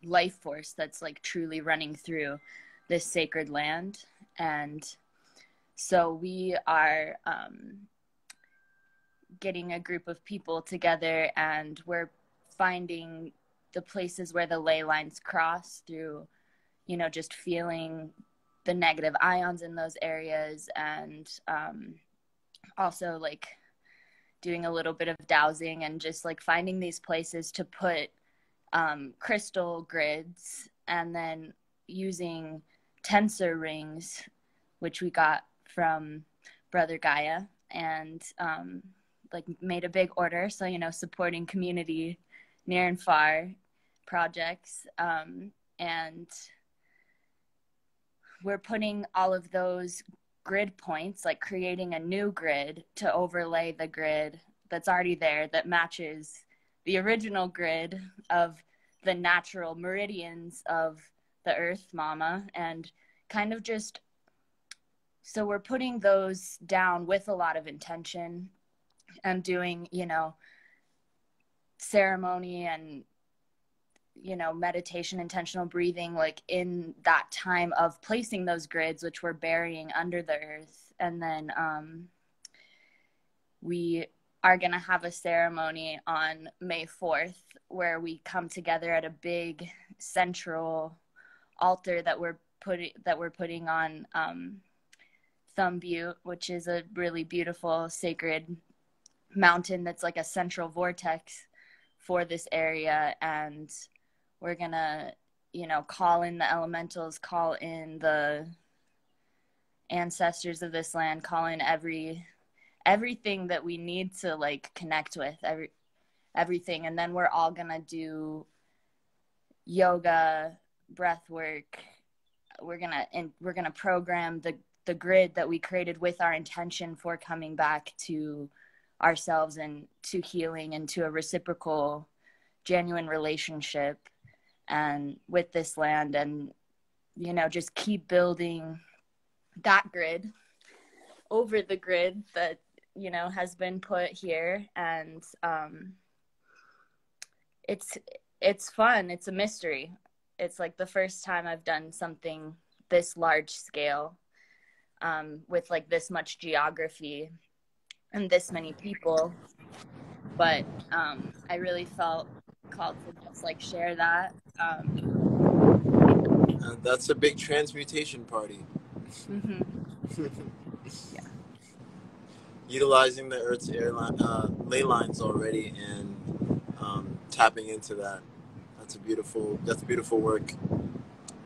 life force that's truly running through this sacred land. And so we are getting a group of people together, and we're finding the places where the ley lines cross through, just feeling the negative ions in those areas, and also doing a little bit of dowsing and just finding these places to put crystal grids, and then using tensor rings, which we got from Brother Gaia, and made a big order. So, supporting community near and far projects. And we're putting all of those grid points, creating a new grid to overlay the grid that's already there that matches the original grid of the natural meridians of the Earth Mama, and kind of just, so we're putting those down with a lot of intention and doing, ceremony and, meditation, intentional breathing, in that time of placing those grids, which we're burying under the earth. And then we are going to have a ceremony on May 4th where we come together at a big central altar that we're putting on Thumb Butte, which is a really beautiful sacred mountain that's like a central vortex for this area. And we're gonna, call in the elementals, call in the ancestors of this land, call in everything that we need to connect with, everything. And then we're all gonna do yoga, breath work. We're gonna program the grid that we created with our intention for coming back to ourselves and to healing and to a reciprocal, genuine relationship and with this land. And just keep building that grid over the grid that has been put here. And it's fun. It's a mystery. It's the first time I've done something this large scale, with this much geography and this many people. But I really felt called to just share that. That's a big transmutation party. Mm-hmm. Yeah. Utilizing the Earth's ley lines already and tapping into that. That's beautiful work.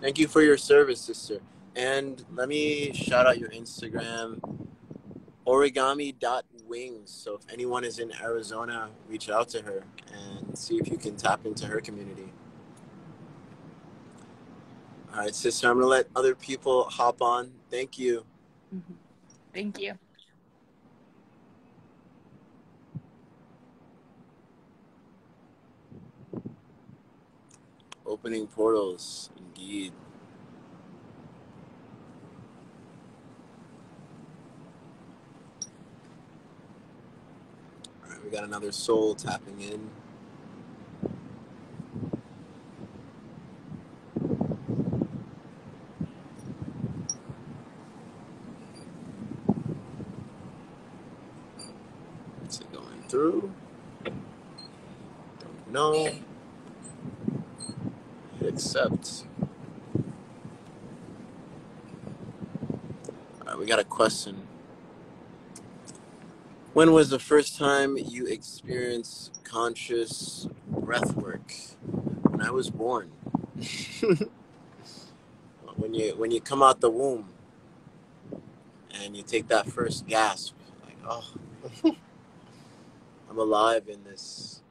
Thank you for your service, sister. And let me shout out your Instagram, origami.wings. So if anyone is in Arizona, reach out to her and see if you can tap into her community. All right, sister, I'm going to let other people hop on. Thank you. Mm-hmm. Thank you. Opening portals, indeed. All right, we got another soul tapping in. What's it going through? Don't know. Hit accept. All right, we got a question. When was the first time you experienced conscious breath work? When I was born. when you come out the womb and you take that first gasp, like, oh, I'm alive in this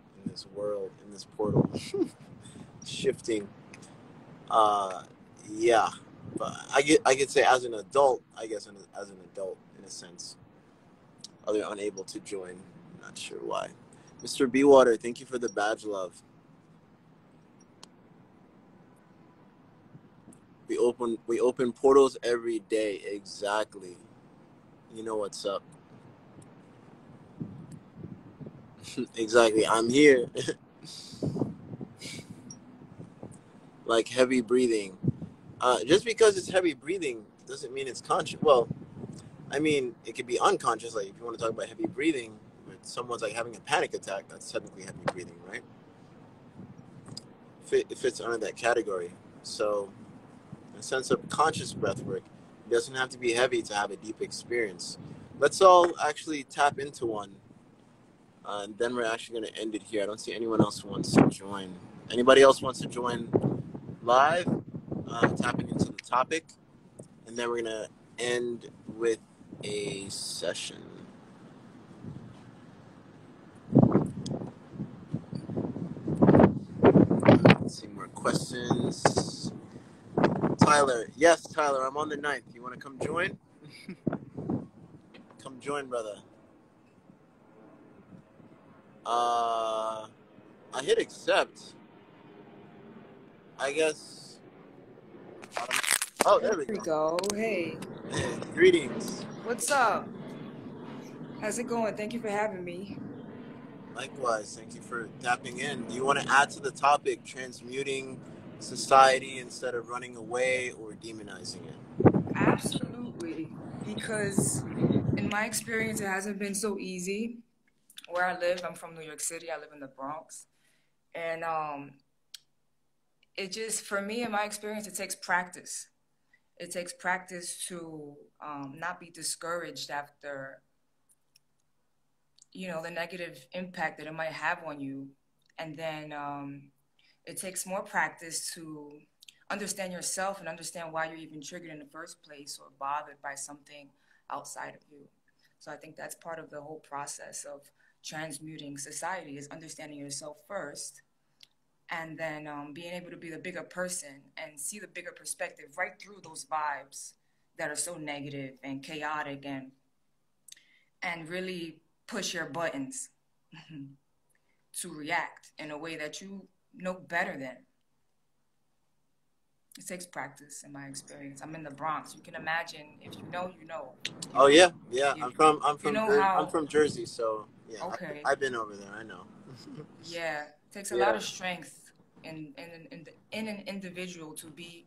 world, in this portal, shifting. Yeah, but I could say as an adult, I guess as an adult in a sense, other unable to join. I'm not sure why. Mr. Bewater, thank you for the badge, love. We open portals every day. Exactly. You know what's up. Exactly. I'm here. Like heavy breathing. Just because it's heavy breathing doesn't mean it's conscious. Well, I mean, it could be unconscious. Like if you want to talk about heavy breathing, with someone's like having a panic attack, that's technically heavy breathing, right? It fits under that category. So, in a sense of conscious breath work, it doesn't have to be heavy to have a deep experience. Let's all actually tap into one. And then we're actually going to end it here. I don't see anyone else who wants to join. Anybody else wants to join live? Tapping into the topic. And then we're going to end with a session. Let's see more questions. Tyler. Yes, Tyler, I'm on the 9th. You want to come join? Come join, brother. I hit accept. I guess. Oh, there we go. Hey, Greetings. what's up? How's it going? Thank you for having me. Likewise, thank you for tapping in. Do you want to add to the topic, transmuting society instead of running away or demonizing it? Absolutely. Because in my experience, it hasn't been so easy. Where I live, I'm from New York City. I live in the Bronx. And it just, for me, in my experience, it takes practice. It takes practice to not be discouraged after, the negative impact that it might have on you. And then it takes more practice to understand yourself and understand why you're even triggered in the first place or bothered by something outside of you. So I think that's part of the whole process of transmuting society is understanding yourself first and then being able to be the bigger person and see the bigger perspective right through those vibes that are so negative and chaotic and really push your buttons to react in a way that you know better than. It takes practice, in my experience. I'm in the Bronx. You can imagine if you know, you know. Oh yeah. I'm from Jersey, so yeah. Okay. I've been over there. I know. Yeah, it takes a lot of strength in an individual to be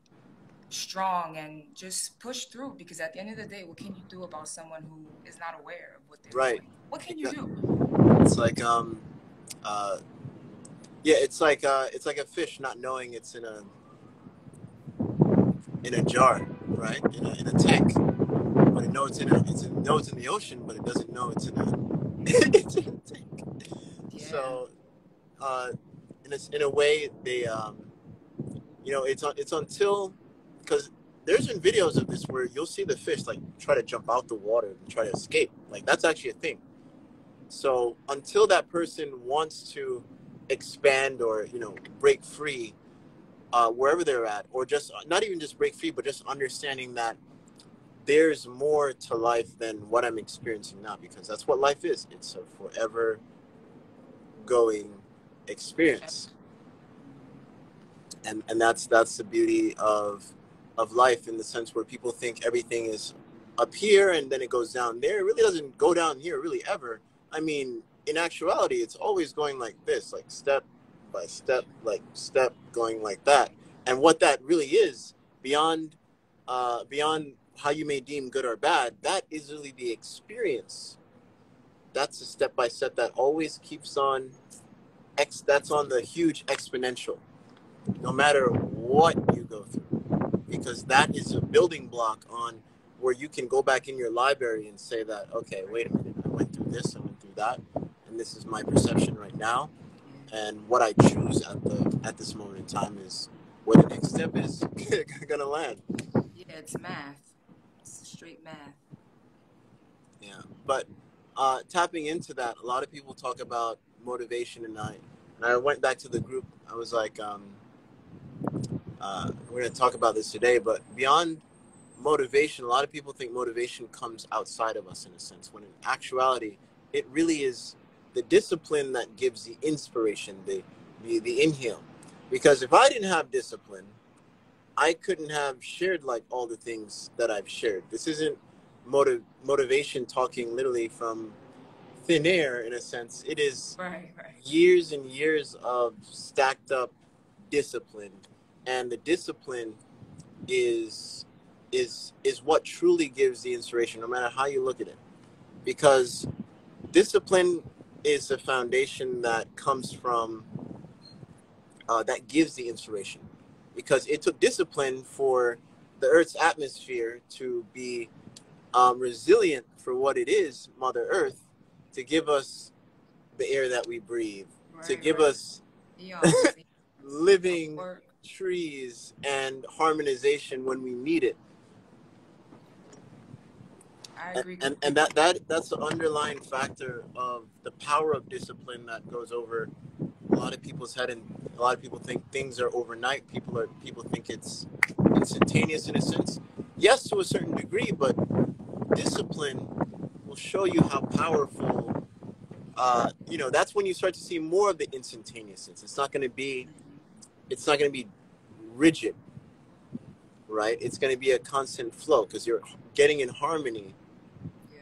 strong and just push through. Because at the end of the day, what can you do about someone who is not aware of what they're doing? What can you do? It's like it's like a fish not knowing it's in a jar, right? In a tank, but it knows it's in the ocean, but it doesn't know it's in a it's in a tank. Yeah. So, in a way, they it's until because there's been videos of this where you'll see the fish like try to jump out the water and try to escape. Like that's actually a thing. So until that person wants to expand or, you know, break free, wherever they're at, or just not even just break free, but just understanding that there's more to life than what I'm experiencing now, because that's what life is. It's a forever going experience. And that's the beauty of life, in the sense where people think everything is up here and then it goes down there. It really doesn't go down here really ever. I mean, in actuality, it's always going like this, like step by step, like step going like that. And what that really is, beyond how you may deem good or bad, that is really the experience. That's a step by step that always keeps on that's on the huge exponential, no matter what you go through, because that is a building block on where you can go back in your library and say that, okay, wait a minute, I went through this, I went through that, and this is my perception right now, and what I choose at this moment in time is where the next step is gonna land. Yeah, it's math. It's straight math. Yeah, but tapping into that, a lot of people talk about motivation, and I went back to the group. I was like, we're going to talk about this today, but beyond motivation, a lot of people think motivation comes outside of us, in a sense, when in actuality, it really is the discipline that gives the inspiration, the inhale. Because if I didn't have discipline, I couldn't have shared like all the things that I've shared. This isn't motivation talking literally from thin air, in a sense. It is Right. years and years of stacked up discipline, and the discipline is what truly gives the inspiration, no matter how you look at it, because discipline is the foundation that comes from that gives the inspiration, because it took discipline for the Earth's atmosphere to be resilient for what it is, Mother Earth, to give us the air that we breathe, to give us living trees and harmonization when we need it. I agree. And that's the underlying factor of the power of discipline that goes over a lot of people's head, and a lot of people think things are overnight. People think it's instantaneous, in a sense. Yes, to a certain degree, but discipline will show you how powerful. That's when you start to see more of the instantaneousness. It's not going to be rigid, right? It's going to be a constant flow, because you're getting in harmony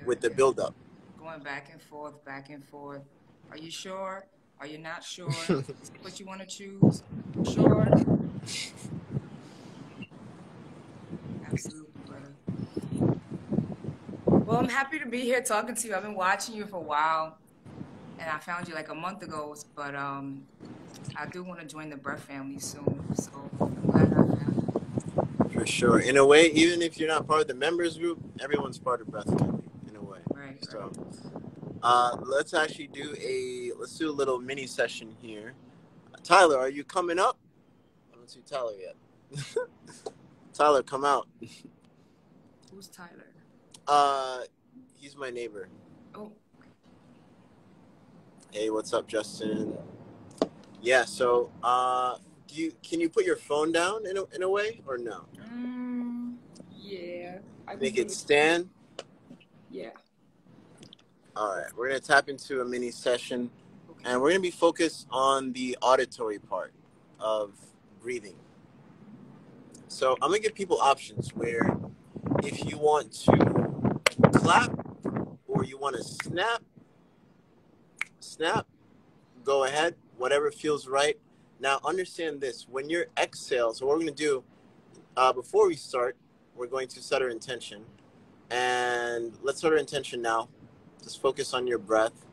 with the buildup. Going back and forth, back and forth. Are you sure? Are you not sure? Is it what you want to choose? Sure. Absolutely, brother. Well, I'm happy to be here talking to you. I've been watching you for a while, and I found you like a month ago, but I do want to join the Breath family soon, so I'm glad I found you. For sure. In a way, even if you're not part of the members group, everyone's part of Breath family, in a way. Right. So, let's actually do a little mini session here. Tyler, are you coming up? I don't see Tyler yet. Tyler, come out. Who's Tyler? He's my neighbor. Oh. Hey, what's up, Justin? Yeah, so can you put your phone down in a way, or no? Yeah. Make it stand? Yeah. All right, we're going to tap into a mini session, and we're going to be focused on the auditory part of breathing. So I'm going to give people options where if you want to clap or you want to snap, go ahead, whatever feels right. Now, understand this. When you're exhale, so what we're going to do, before we start, we're going to set our intention. And let's set our intention now. Just focus on your breath.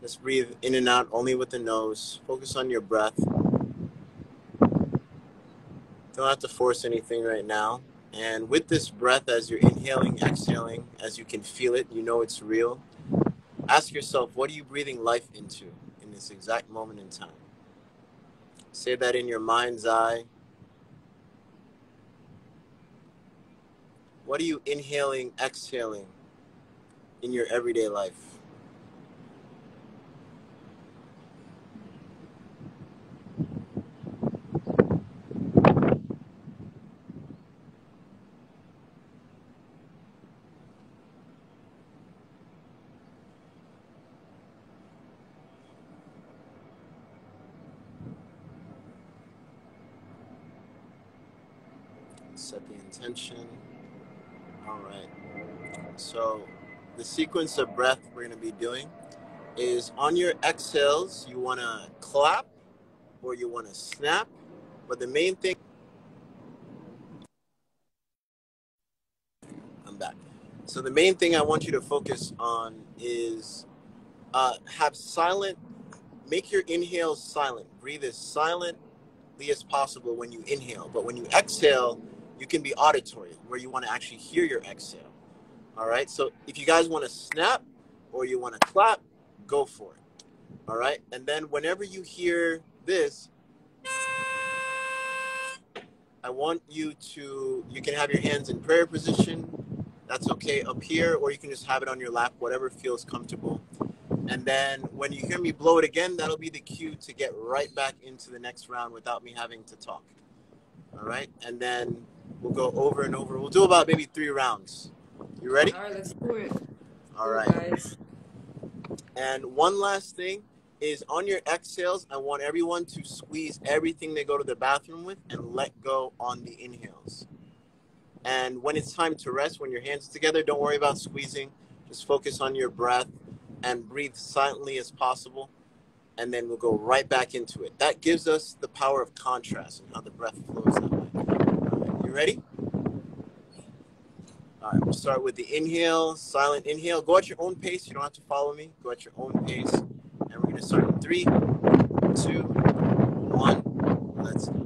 Just breathe in and out only with the nose. Focus on your breath. Don't have to force anything right now. And with this breath, as you're inhaling, exhaling, as you can feel it, you know it's real. Ask yourself, what are you breathing life into in this exact moment in time? Say that in your mind's eye. What are you inhaling, exhaling in your everyday life? Set the intention. All right. So the sequence of breath we're going to be doing is on your exhales, you want to clap or you want to snap. But the main thing, I'm back. So the main thing I want you to focus on is have silent, make your inhales silent. Breathe as silently as possible when you inhale. But when you exhale, you can be auditory, where you want to actually hear your exhale. All right. So if you guys want to snap or you want to clap, go for it. All right. And then whenever you hear this, I want you can have your hands in prayer position. That's okay up here, or you can just have it on your lap, whatever feels comfortable. And then when you hear me blow it again, that'll be the cue to get right back into the next round without me having to talk. All right. And then we'll go over and over. We'll do about maybe 3 rounds. You ready? All right, let's do it. All right. Guys. And one last thing is on your exhales, I want everyone to squeeze everything they go to the bathroom with and let go on the inhales. And when it's time to rest, when your hands are together, don't worry about squeezing. Just focus on your breath and breathe silently as possible. And then we'll go right back into it. That gives us the power of contrast and how the breath flows that way. All right, you ready? All right, we'll start with the inhale, silent inhale. Go at your own pace. You don't have to follow me. Go at your own pace. And we're going to start in 3, 2, 1. Let's go.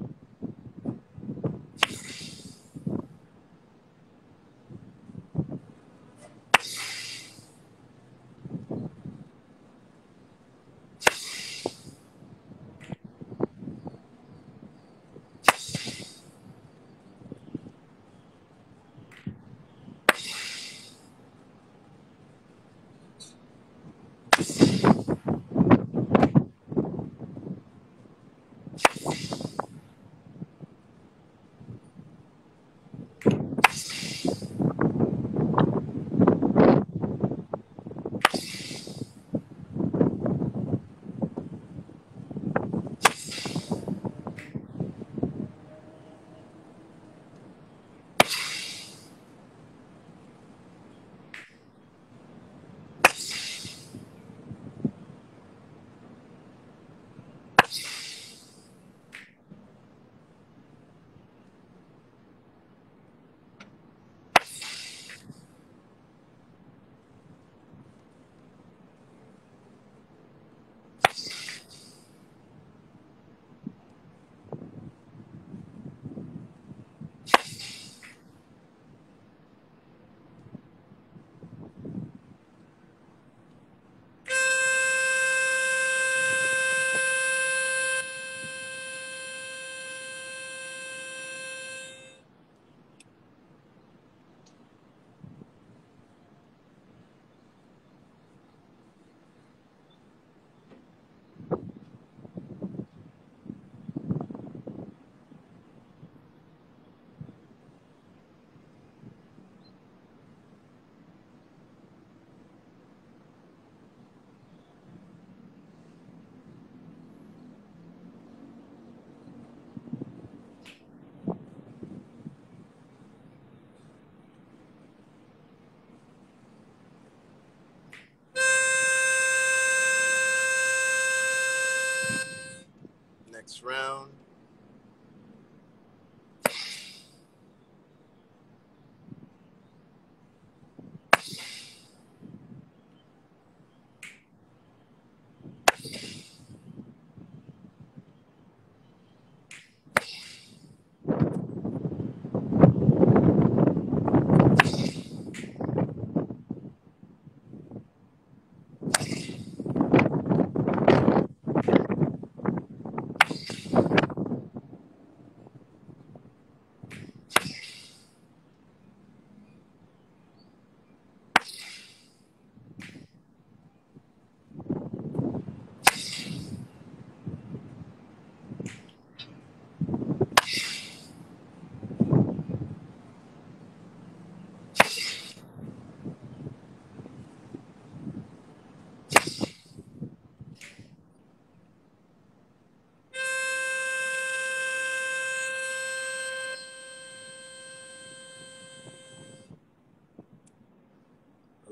Next round.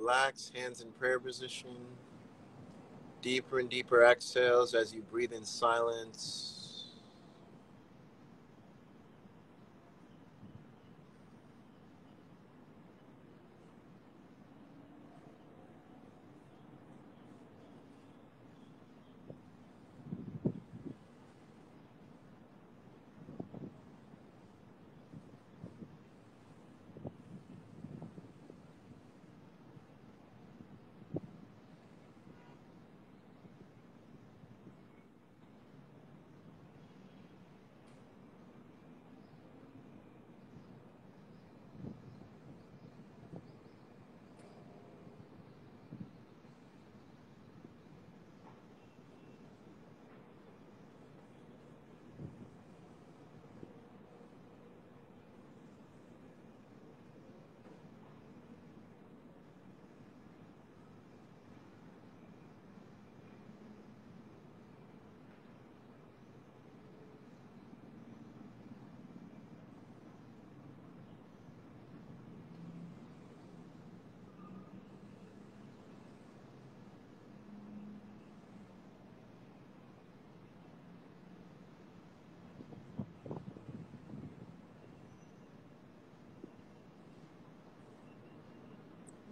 relax, hands in prayer position. Deeper and deeper exhales as you breathe in silence.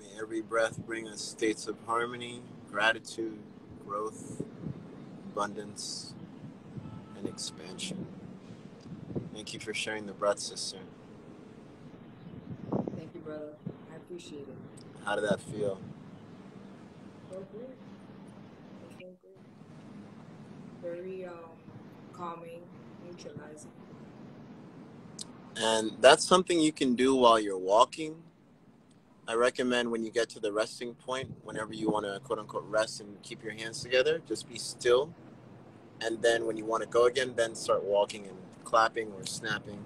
May every breath bring us states of harmony, gratitude, growth, abundance, and expansion. Thank you for sharing the breath, sister. Thank you, brother. I appreciate it. How did that feel? Felt great. It felt great. Very calming, neutralizing. And that's something you can do while you're walking. I recommend when you get to the resting point, whenever you want to quote unquote rest and keep your hands together, just be still. And then when you want to go again, then start walking and clapping or snapping.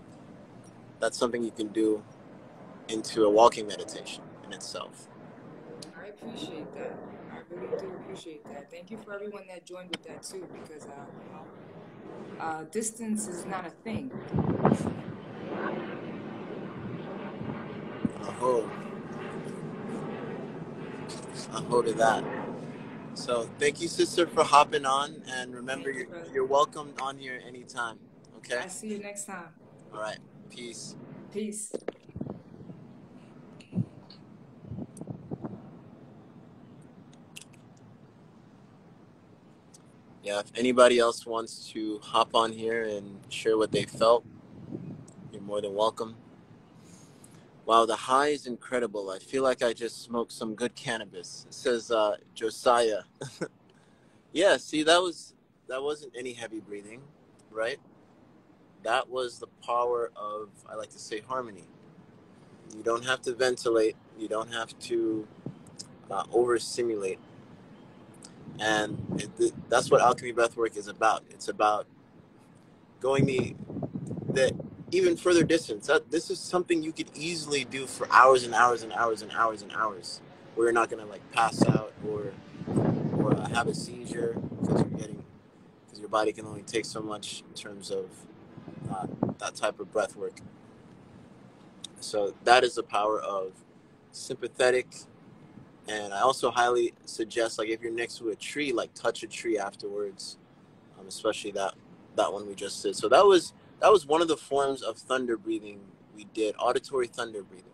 That's something you can do into a walking meditation in itself. I appreciate that. I really do appreciate that. Thank you for everyone that joined with that too, because distance is not a thing. Aho. Aho to that. So thank you, sister, for hopping on. And remember, you're welcome on here anytime. Okay? I see you next time. All right. Peace. Peace. Yeah, if anybody else wants to hop on here and share what they felt, you're more than welcome. Wow, the high is incredible. I feel like I just smoked some good cannabis. It says Josiah. Yeah, see, that wasn't any heavy breathing, right? That was the power of, I like to say, harmony. You don't have to ventilate. You don't have to overstimulate. And that's what alchemy breathwork is about. It's about going the even further distance. This is something you could easily do for hours and hours and hours and hours and hours, where you're not gonna like pass out or have a seizure because your body can only take so much in terms of that type of breath work. So that is the power of sympathetic. And I also highly suggest, like, if you're next to a tree, like, touch a tree afterwards, especially that one we just did. So that was one of the forms of thunder breathing we did, auditory thunder breathing.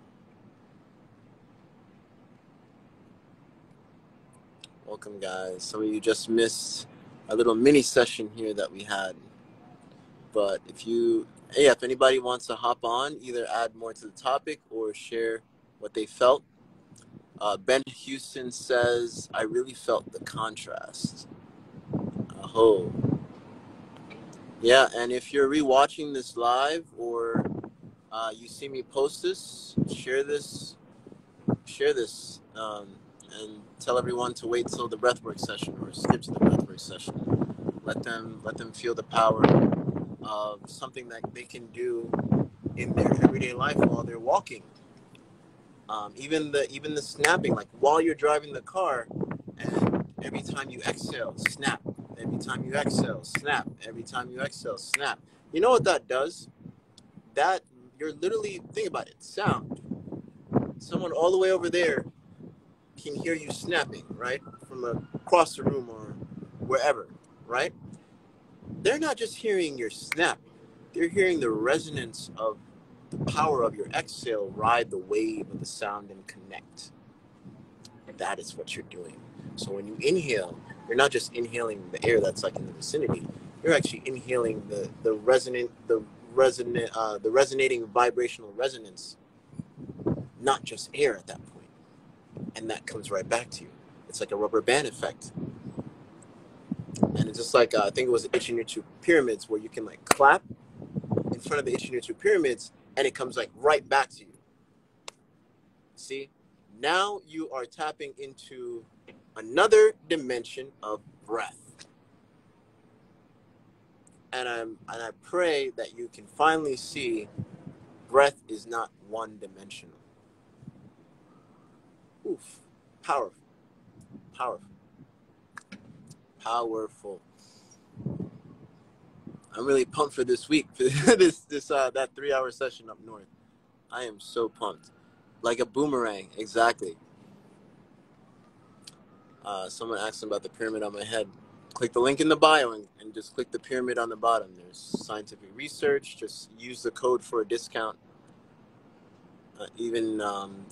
Welcome, guys. Some of you just missed a little mini session here that we had. But if anybody wants to hop on, either add more to the topic or share what they felt. Ben Houston says, I really felt the contrast. Oh. Yeah, and if you're rewatching this live or you see me post this, share this, and tell everyone to wait till the breathwork session or skip to the breathwork session. Let them feel the power of something that they can do in their everyday life while they're walking. Even the snapping, like while you're driving the car, and every time you exhale, snap. Every time you exhale, snap. Every time you exhale, snap. You know what that does? That you're literally, think about it, sound. Someone all the way over there can hear you snapping, right? From across the room or wherever, right? They're not just hearing your snap. They're hearing the resonance of the power of your exhale ride the wave of the sound and connect. That is what you're doing. So when you inhale, you're not just inhaling the air that's like in the vicinity. You're actually inhaling the resonating vibrational resonance, not just air at that point. And that comes right back to you. It's like a rubber band effect. And it's just like I think it was the Ichinutsu pyramids, where you can like clap in front of the Ichinutsu pyramids and it comes like right back to you. See, now you are tapping into another dimension of breath. And I pray that you can finally see breath is not one dimensional. Oof. Powerful. Powerful. Powerful. I'm really pumped for this week, for that 3-hour session up north. I am so pumped. Like a boomerang, exactly. Someone asked about the pyramid on my head. Click the link in the bio and just click the pyramid on the bottom. There's scientific research. Just use the code for a discount. Even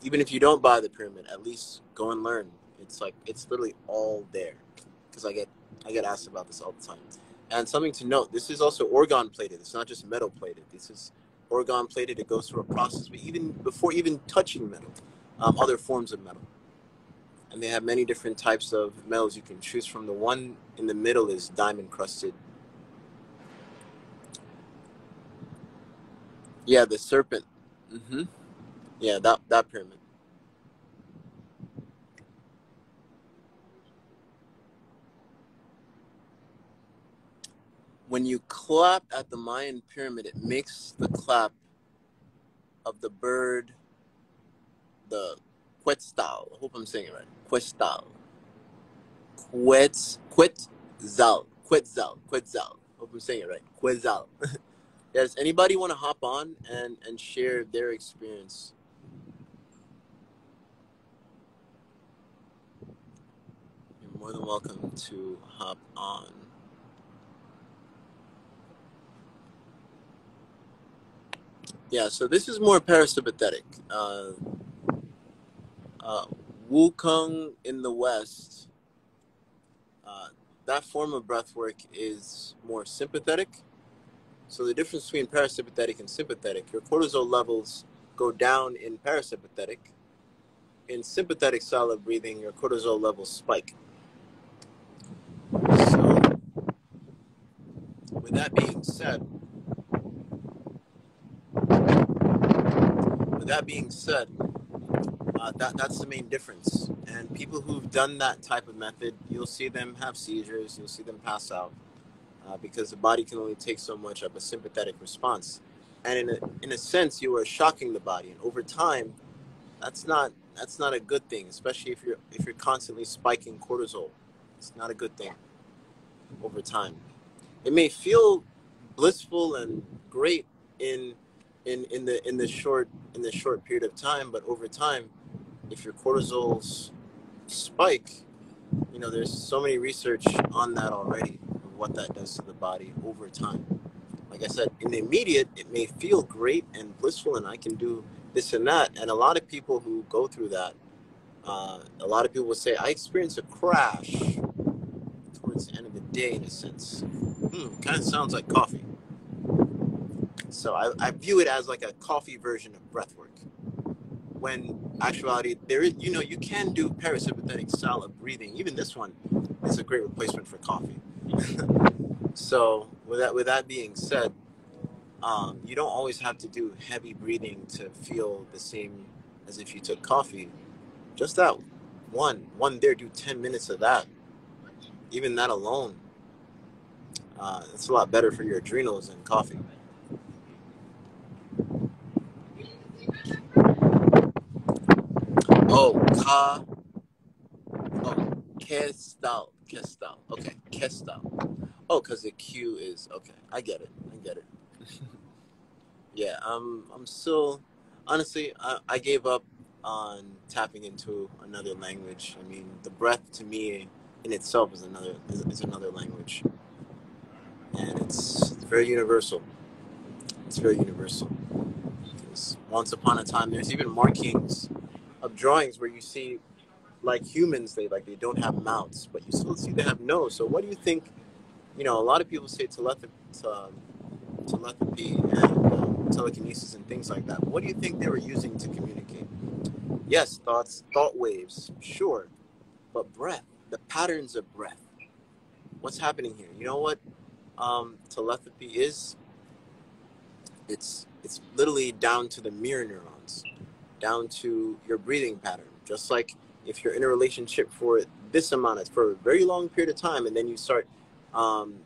if you don't buy the pyramid, at least go and learn. It's literally all there. Because I get asked about this all the time. And something to note, this is also orgone plated. It's not just metal plated. This is orgone plated. It goes through a process, but even before even touching metal, other forms of metal. And they have many different types of metals you can choose from. The one in the middle is diamond crusted. Yeah, the serpent. Mm-hmm. Yeah, that pyramid. When you clap at the Mayan pyramid, it makes the clap of the bird, the Quetzal. I hope I'm saying it right. Quetzal. Quetzal. Hope I'm saying it right. Quetzal. Does anybody want to hop on and share their experience? You're more than welcome to hop on. Yeah, so this is more parasympathetic. Wukong in the West, that form of breath work is more sympathetic. So the difference between parasympathetic and sympathetic, your cortisol levels go down in parasympathetic. In sympathetic style of breathing, your cortisol levels spike. So with that being said, that's the main difference. And people who've done that type of method, you'll see them have seizures, you'll see them pass out, because the body can only take so much of a sympathetic response. And in a sense, you are shocking the body. And over time, that's not a good thing, especially if you're constantly spiking cortisol. It's not a good thing over time. It may feel blissful and great in the short period of time, but over time, if your cortisols spike, there's so many research on that already, of what that does to the body over time. Like I said, in the immediate, it may feel great and blissful, and I can do this and that. And a lot of people who go through that, a lot of people will say, I experienced a crash towards the end of the day, in a sense. Kind of sounds like coffee. So I view it as like a coffee version of breath work. When actuality, there is, you can do parasympathetic style of breathing. Even this one is a great replacement for coffee. So with that being said, you don't always have to do heavy breathing to feel the same as if you took coffee. Just that one there, do 10 minutes of that. Even that alone, it's a lot better for your adrenals than coffee. Kestal. Okay, Kestal. Oh, because the Q is, okay, I get it. Yeah, I'm still, honestly, I gave up on tapping into another language. I mean, the breath to me in itself is another language, and it's very universal. It's very universal. Because once upon a time, there's even markings of drawings where you see, like humans, they don't have mouths, but you still see they have nose. So what do you think? You know, a lot of people say telepathy and telekinesis and things like that. What do you think they were using to communicate? Yes, thought waves, sure, but breath, the patterns of breath. What's happening here? You know what telepathy is? It's literally down to the mirror neurons, down to your breathing pattern. Just like if you're in a relationship for for a very long period of time, and then you start,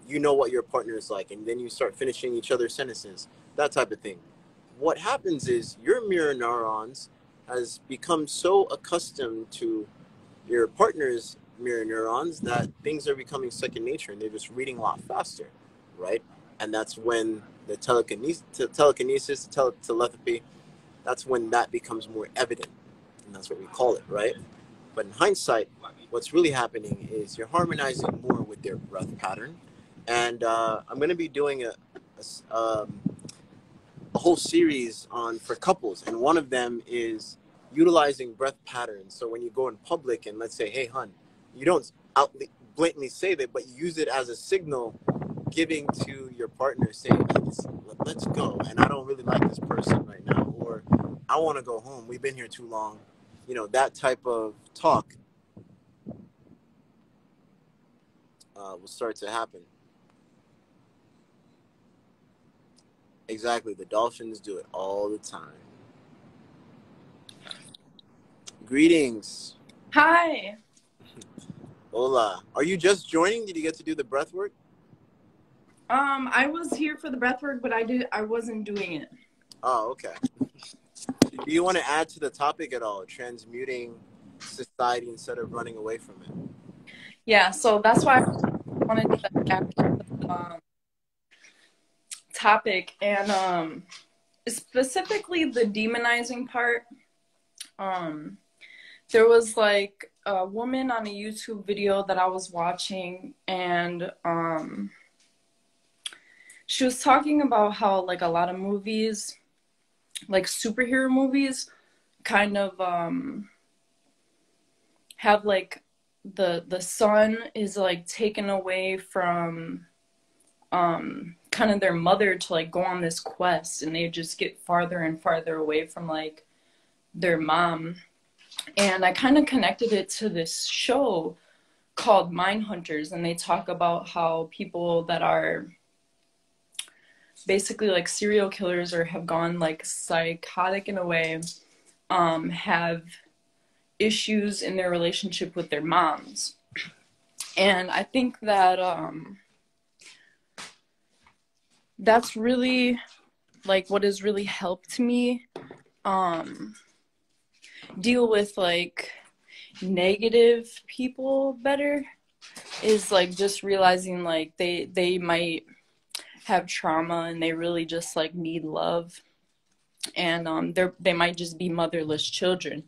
you know what your partner is like, and then you start finishing each other's sentences, that type of thing. What happens is your mirror neurons has become so accustomed to your partner's mirror neurons that things are becoming second nature, and they're just reading a lot faster, right? And that's when the telepathy, that's when that becomes more evident, and that's what we call it, right? But in hindsight, what's really happening is you're harmonizing more with their breath pattern, and I'm going to be doing a whole series on for couples, and one of them is utilizing breath patterns. So when you go in public and let's say, "Hey, hun," you don't blatantly say that, but you use it as a signal, giving to your partner, saying, "Let's go," and I don't really like this person right now, or I want to go home. We've been here too long. You know, that type of talk will start to happen. Exactly. The dolphins do it all the time. Greetings. Hi. Hola. Are you just joining? Did you get to do the breath work? I was here for the breath work, but I wasn't doing it. Oh, okay. Do you want to add to the topic at all? Transmuting society instead of running away from it? Yeah, so that's why I wanted to add the topic, and specifically the demonizing part. There was like a woman on a YouTube video that I was watching, and she was talking about how like a lot of movies, like superhero movies, kind of have like the son is like taken away from kind of their mother to like go on this quest, and they just get farther and farther away from like their mom. And I kind of connected it to this show called Mindhunters, and they talk about how people that are basically like serial killers or have gone like psychotic in a way have issues in their relationship with their moms. And I think that that's really like what has really helped me deal with like negative people better, is like just realizing like they might have trauma and they really just like need love, and they might just be motherless children.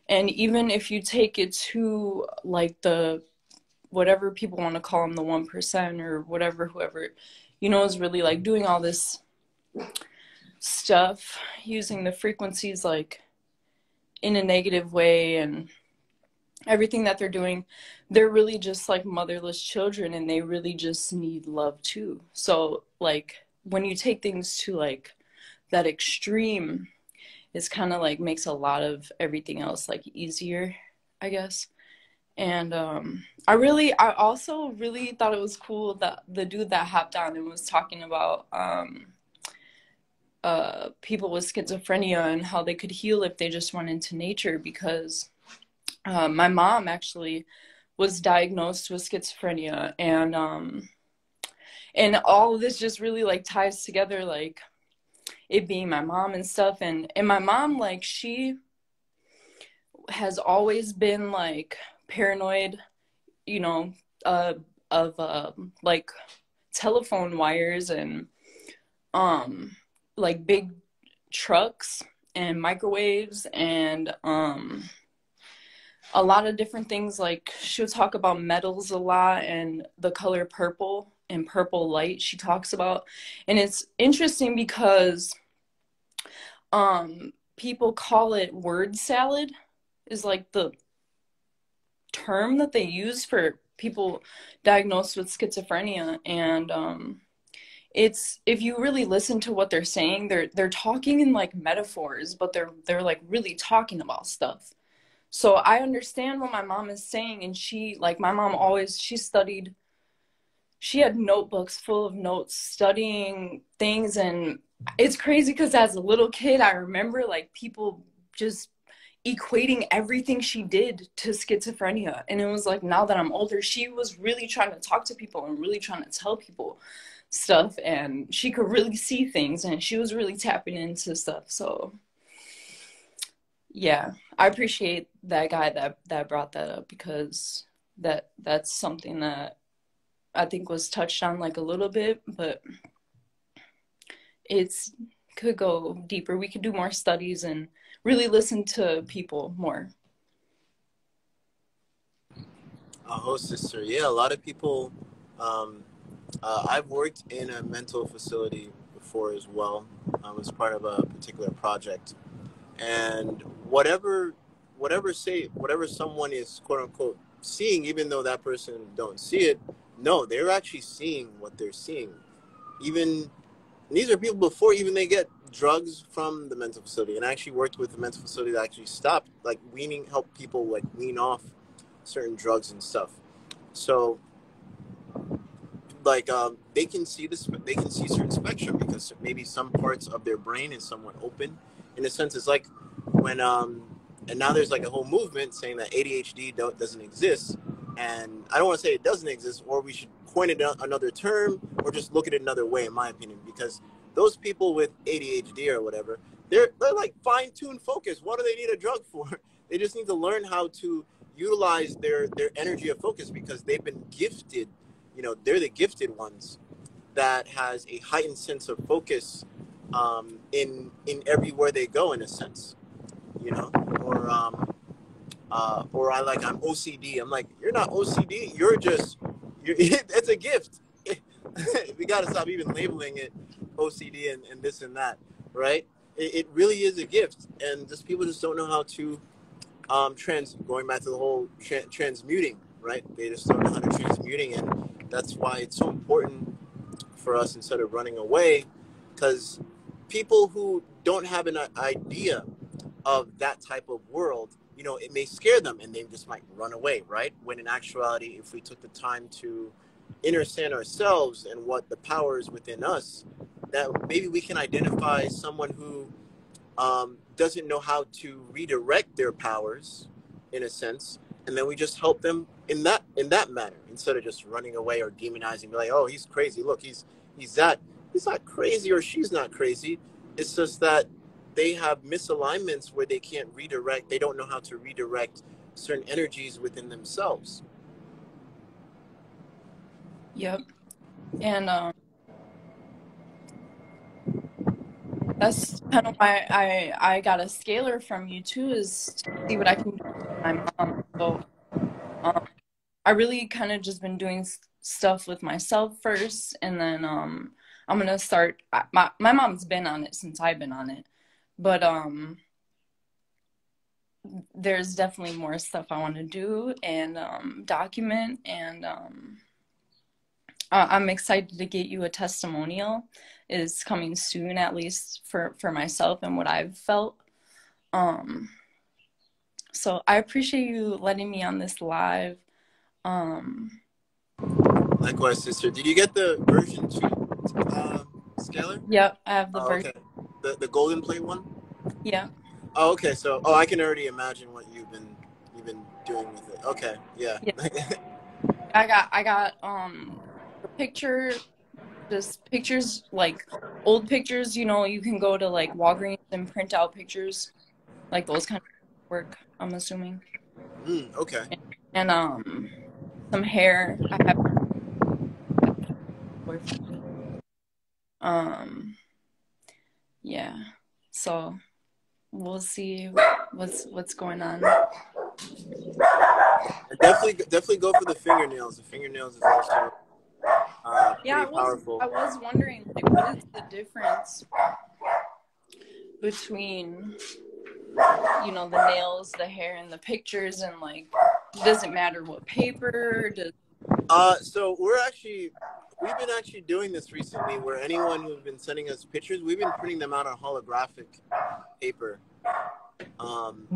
And even if you take it to like the whatever people want to call them, the 1% or whatever, whoever, you know, is really like doing all this stuff using the frequencies like in a negative way, and everything that they're doing, they're really just like motherless children, and they really just need love too. So like when you take things to like that extreme, it's kind of like makes a lot of everything else like easier, I guess. And I also really thought it was cool that the dude that hopped on and was talking about people with schizophrenia and how they could heal if they just went into nature, because my mom actually was diagnosed with schizophrenia, and all of this just really like ties together, like it being my mom and stuff. And my mom, like, she has always been like paranoid, you know, of like telephone wires and like big trucks and microwaves and a lot of different things. Like she'll talk about metals a lot and the color purple and purple light she talks about. And it's interesting because people call it word salad is like the term that they use for people diagnosed with schizophrenia. And it's, if you really listen to what they're saying, they're talking in like metaphors, but they're like really talking about stuff. So I understand what my mom is saying. And she, like, my mom always, she had notebooks full of notes studying things. And it's crazy because as a little kid, I remember like people just equating everything she did to schizophrenia. And it was like, now that I'm older, she was really trying to talk to people and really trying to tell people stuff. And she could really see things and she was really tapping into stuff. So yeah, I appreciate that guy that brought that up, because that's something that I think was touched on like a little bit, but it's could go deeper. We could do more studies and really listen to people more. Sister. Yeah, a lot of people. I've worked in a mental facility before as well. I was part of a particular project, and whatever someone is quote unquote seeing, even though that person don't see it, no, they're actually seeing what they're seeing. Even these are people before even they get drugs from the mental facility. And I actually worked with the mental facility that actually stopped like help people like wean off certain drugs and stuff. So like they can see certain spectrum because maybe some parts of their brain is somewhat open. In a sense, it's like when and now there's like a whole movement saying that ADHD doesn't exist, and I don't want to say it doesn't exist, or we should coin it another term, or just look at it another way, in my opinion, because those people with ADHD or whatever, they're like fine-tuned focus. What do they need a drug for? They just need to learn how to utilize their energy of focus because they've been gifted. You know, they're the gifted ones that has a heightened sense of focus in everywhere they go, in a sense, you know, or I'm OCD. I'm like, you're not OCD. It's a gift. We got to stop even labeling it OCD and this and that, right? It really is a gift, and just people just don't know how to going back to the whole transmuting, right? They just don't know how to transmuting, and that's why it's so important for us instead of running away, because people who don't have an idea of that type of world, you know, it may scare them and they just might run away, right? When in actuality, if we took the time to understand ourselves and what the power is within us, that maybe we can identify someone who doesn't know how to redirect their powers, in a sense, and then we just help them in that manner instead of just running away or demonizing, be like, oh, he's crazy. Look, he's not crazy or she's not crazy. It's just that they have misalignments where they can't redirect. They don't know how to redirect certain energies within themselves. Yep. And that's kind of why I got a scalar from you too, is to see what I can do with my mom. So I really kind of just been doing stuff with myself first, and then I'm gonna start. My mom's been on it since I've been on it, but there's definitely more stuff I want to do and document, and I'm excited to get you a testimonial. Is coming soon, at least for myself and what I've felt. So I appreciate you letting me on this live. Likewise, sister. Did you get the version 2 scalar? Yep, I have the version. Okay. The golden plate one? Yeah. Oh, okay. So, I can already imagine what you've been doing with it. Okay. Yeah. I got a picture, just pictures, like old pictures, you know, you can go to like Walgreens and print out pictures, like those kind of work, I'm assuming. Okay. And some hair. I have yeah. So we'll see what's going on. Definitely go for the fingernails. The fingernails is also Yeah, pretty powerful. I was wondering, like, what is the difference between, you know, the nails, the hair, and the pictures, and like, does it matter what paper? So we've been actually doing this recently, where anyone who's been sending us pictures, we've been printing them out on holographic paper.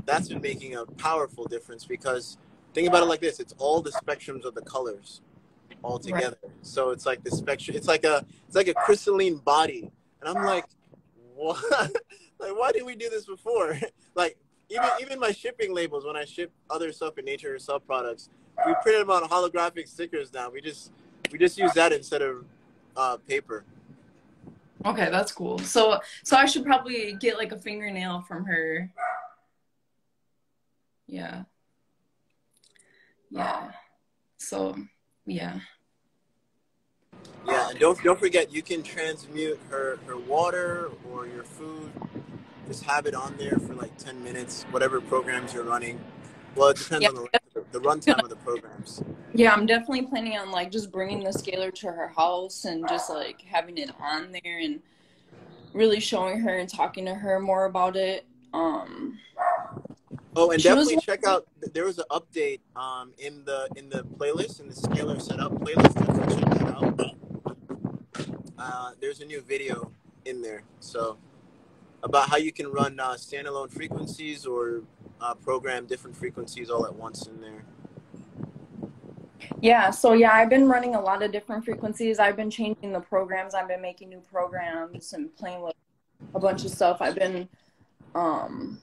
That's been making a powerful difference, because think about it like this: it's all the spectrums of the colors all together. Right. So it's like the spectrum. It's like a crystalline body, and I'm like, what? Like, why didn't we do this before? Like, even my shipping labels, when I ship other stuff in nature or sub products, we print them on holographic stickers now. We just use that instead of paper. Okay, that's cool. So I should probably get like a fingernail from her. Yeah. So yeah. Yeah, and don't forget, you can transmute her water or your food. Just have it on there for like 10 minutes, whatever programs you're running. Well, it depends on the runtime of the programs. Yeah, I'm definitely planning on like just bringing the scaler to her house and just like having it on there and really showing her and talking to her more about it. Oh, and definitely check out. There was an update in the playlist, in the scalar setup playlist. Definitely check that out. There's a new video in there, so about how you can run standalone frequencies or program different frequencies all at once in there. Yeah, so yeah, I've been running a lot of different frequencies. I've been changing the programs. I've been making new programs and playing with a bunch of stuff. I've been, I'm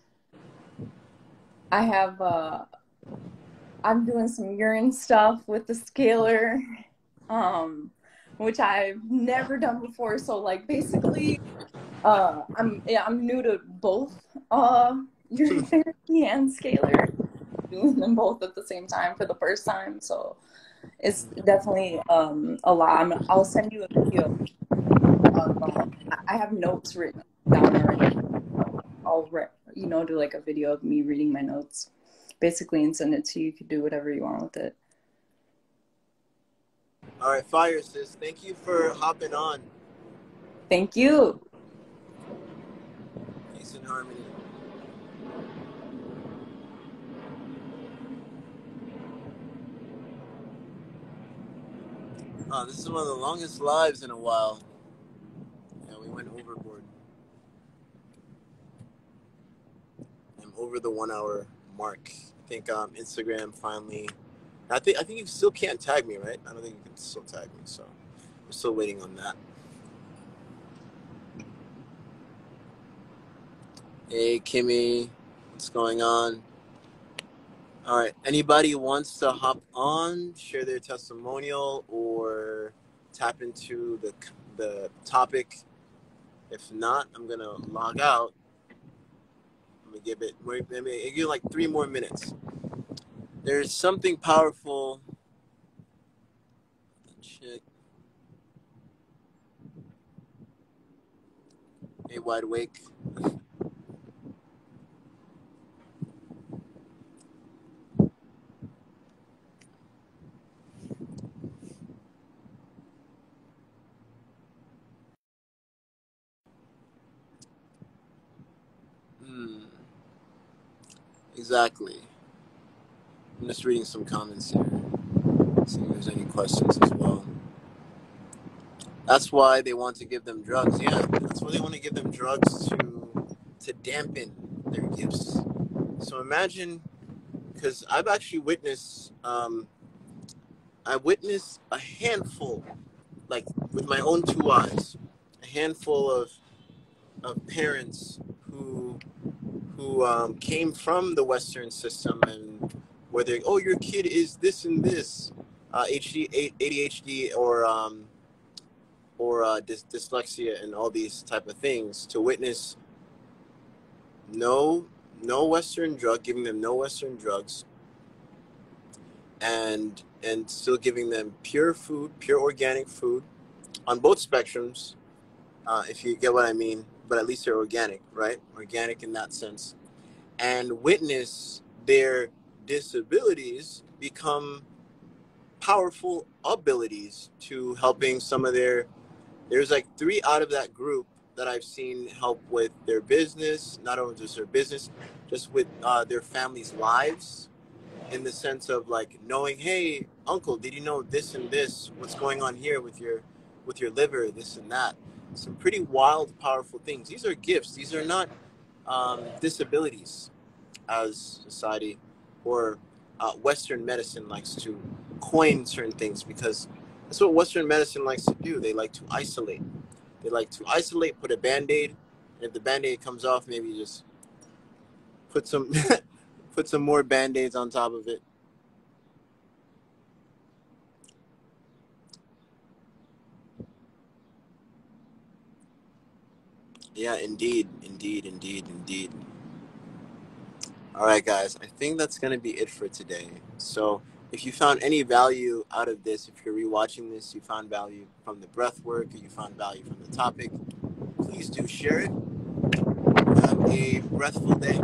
doing some urine stuff with the scalar, which I've never done before. So like basically, I'm new to both urine therapy and scalar, doing them both at the same time for the first time. So it's definitely a lot. I'll send you a video. I have notes written down already. I'll do like a video of me reading my notes, basically, and send it to you. You could do whatever you want with it. All right, fire, sis. Thank you for hopping on. Thank you. Peace and harmony. Oh, this is one of the longest lives in a while. Yeah, we went overboard. I'm over the 1 hour mark. I think Instagram finally. I think you still can't tag me, right? I don't think you can still tag me, so we're still waiting on that. Hey, Kimmy, what's going on? All right, anybody wants to hop on, share their testimonial, or tap into the topic? If not, I'm gonna log out. I'm gonna give it like 3 more minutes. There's something powerful. Check. Hey, wide awake. Exactly. I'm just reading some comments here, seeing if there's any questions as well. That's why they want to give them drugs. Yeah, that's why they want to give them drugs to dampen their gifts. So imagine, because I've actually witnessed, I witnessed a handful, like with my own 2 eyes, a handful of parents who came from the Western system, and where they, oh, your kid is this and this, ADHD or dyslexia and all these type of things, to witness no Western drug, giving them no Western drugs, and still giving them pure food, pure organic food on both spectrums, if you get what I mean. but at least they're organic, right? Organic in that sense. And witness their disabilities become powerful abilities to helping some of there's like 3 out of that group that I've seen help with their business, not only just their business, just with their families' lives, in the sense of like knowing, hey, uncle, did you know this and this? What's going on here with your liver, this and that? Some pretty wild, powerful things. These are gifts. These are not disabilities, as society or Western medicine likes to coin certain things, because that's what Western medicine likes to do. They like to isolate. They like to isolate, put a Band-Aid, and if the Band-Aid comes off, maybe just put some put some more Band-Aids on top of it. Yeah, indeed. All right, guys, I think that's going to be it for today. So if you found any value out of this, if you're rewatching this, you found value from the breath work, or you found value from the topic, please do share it. Have a breathful day.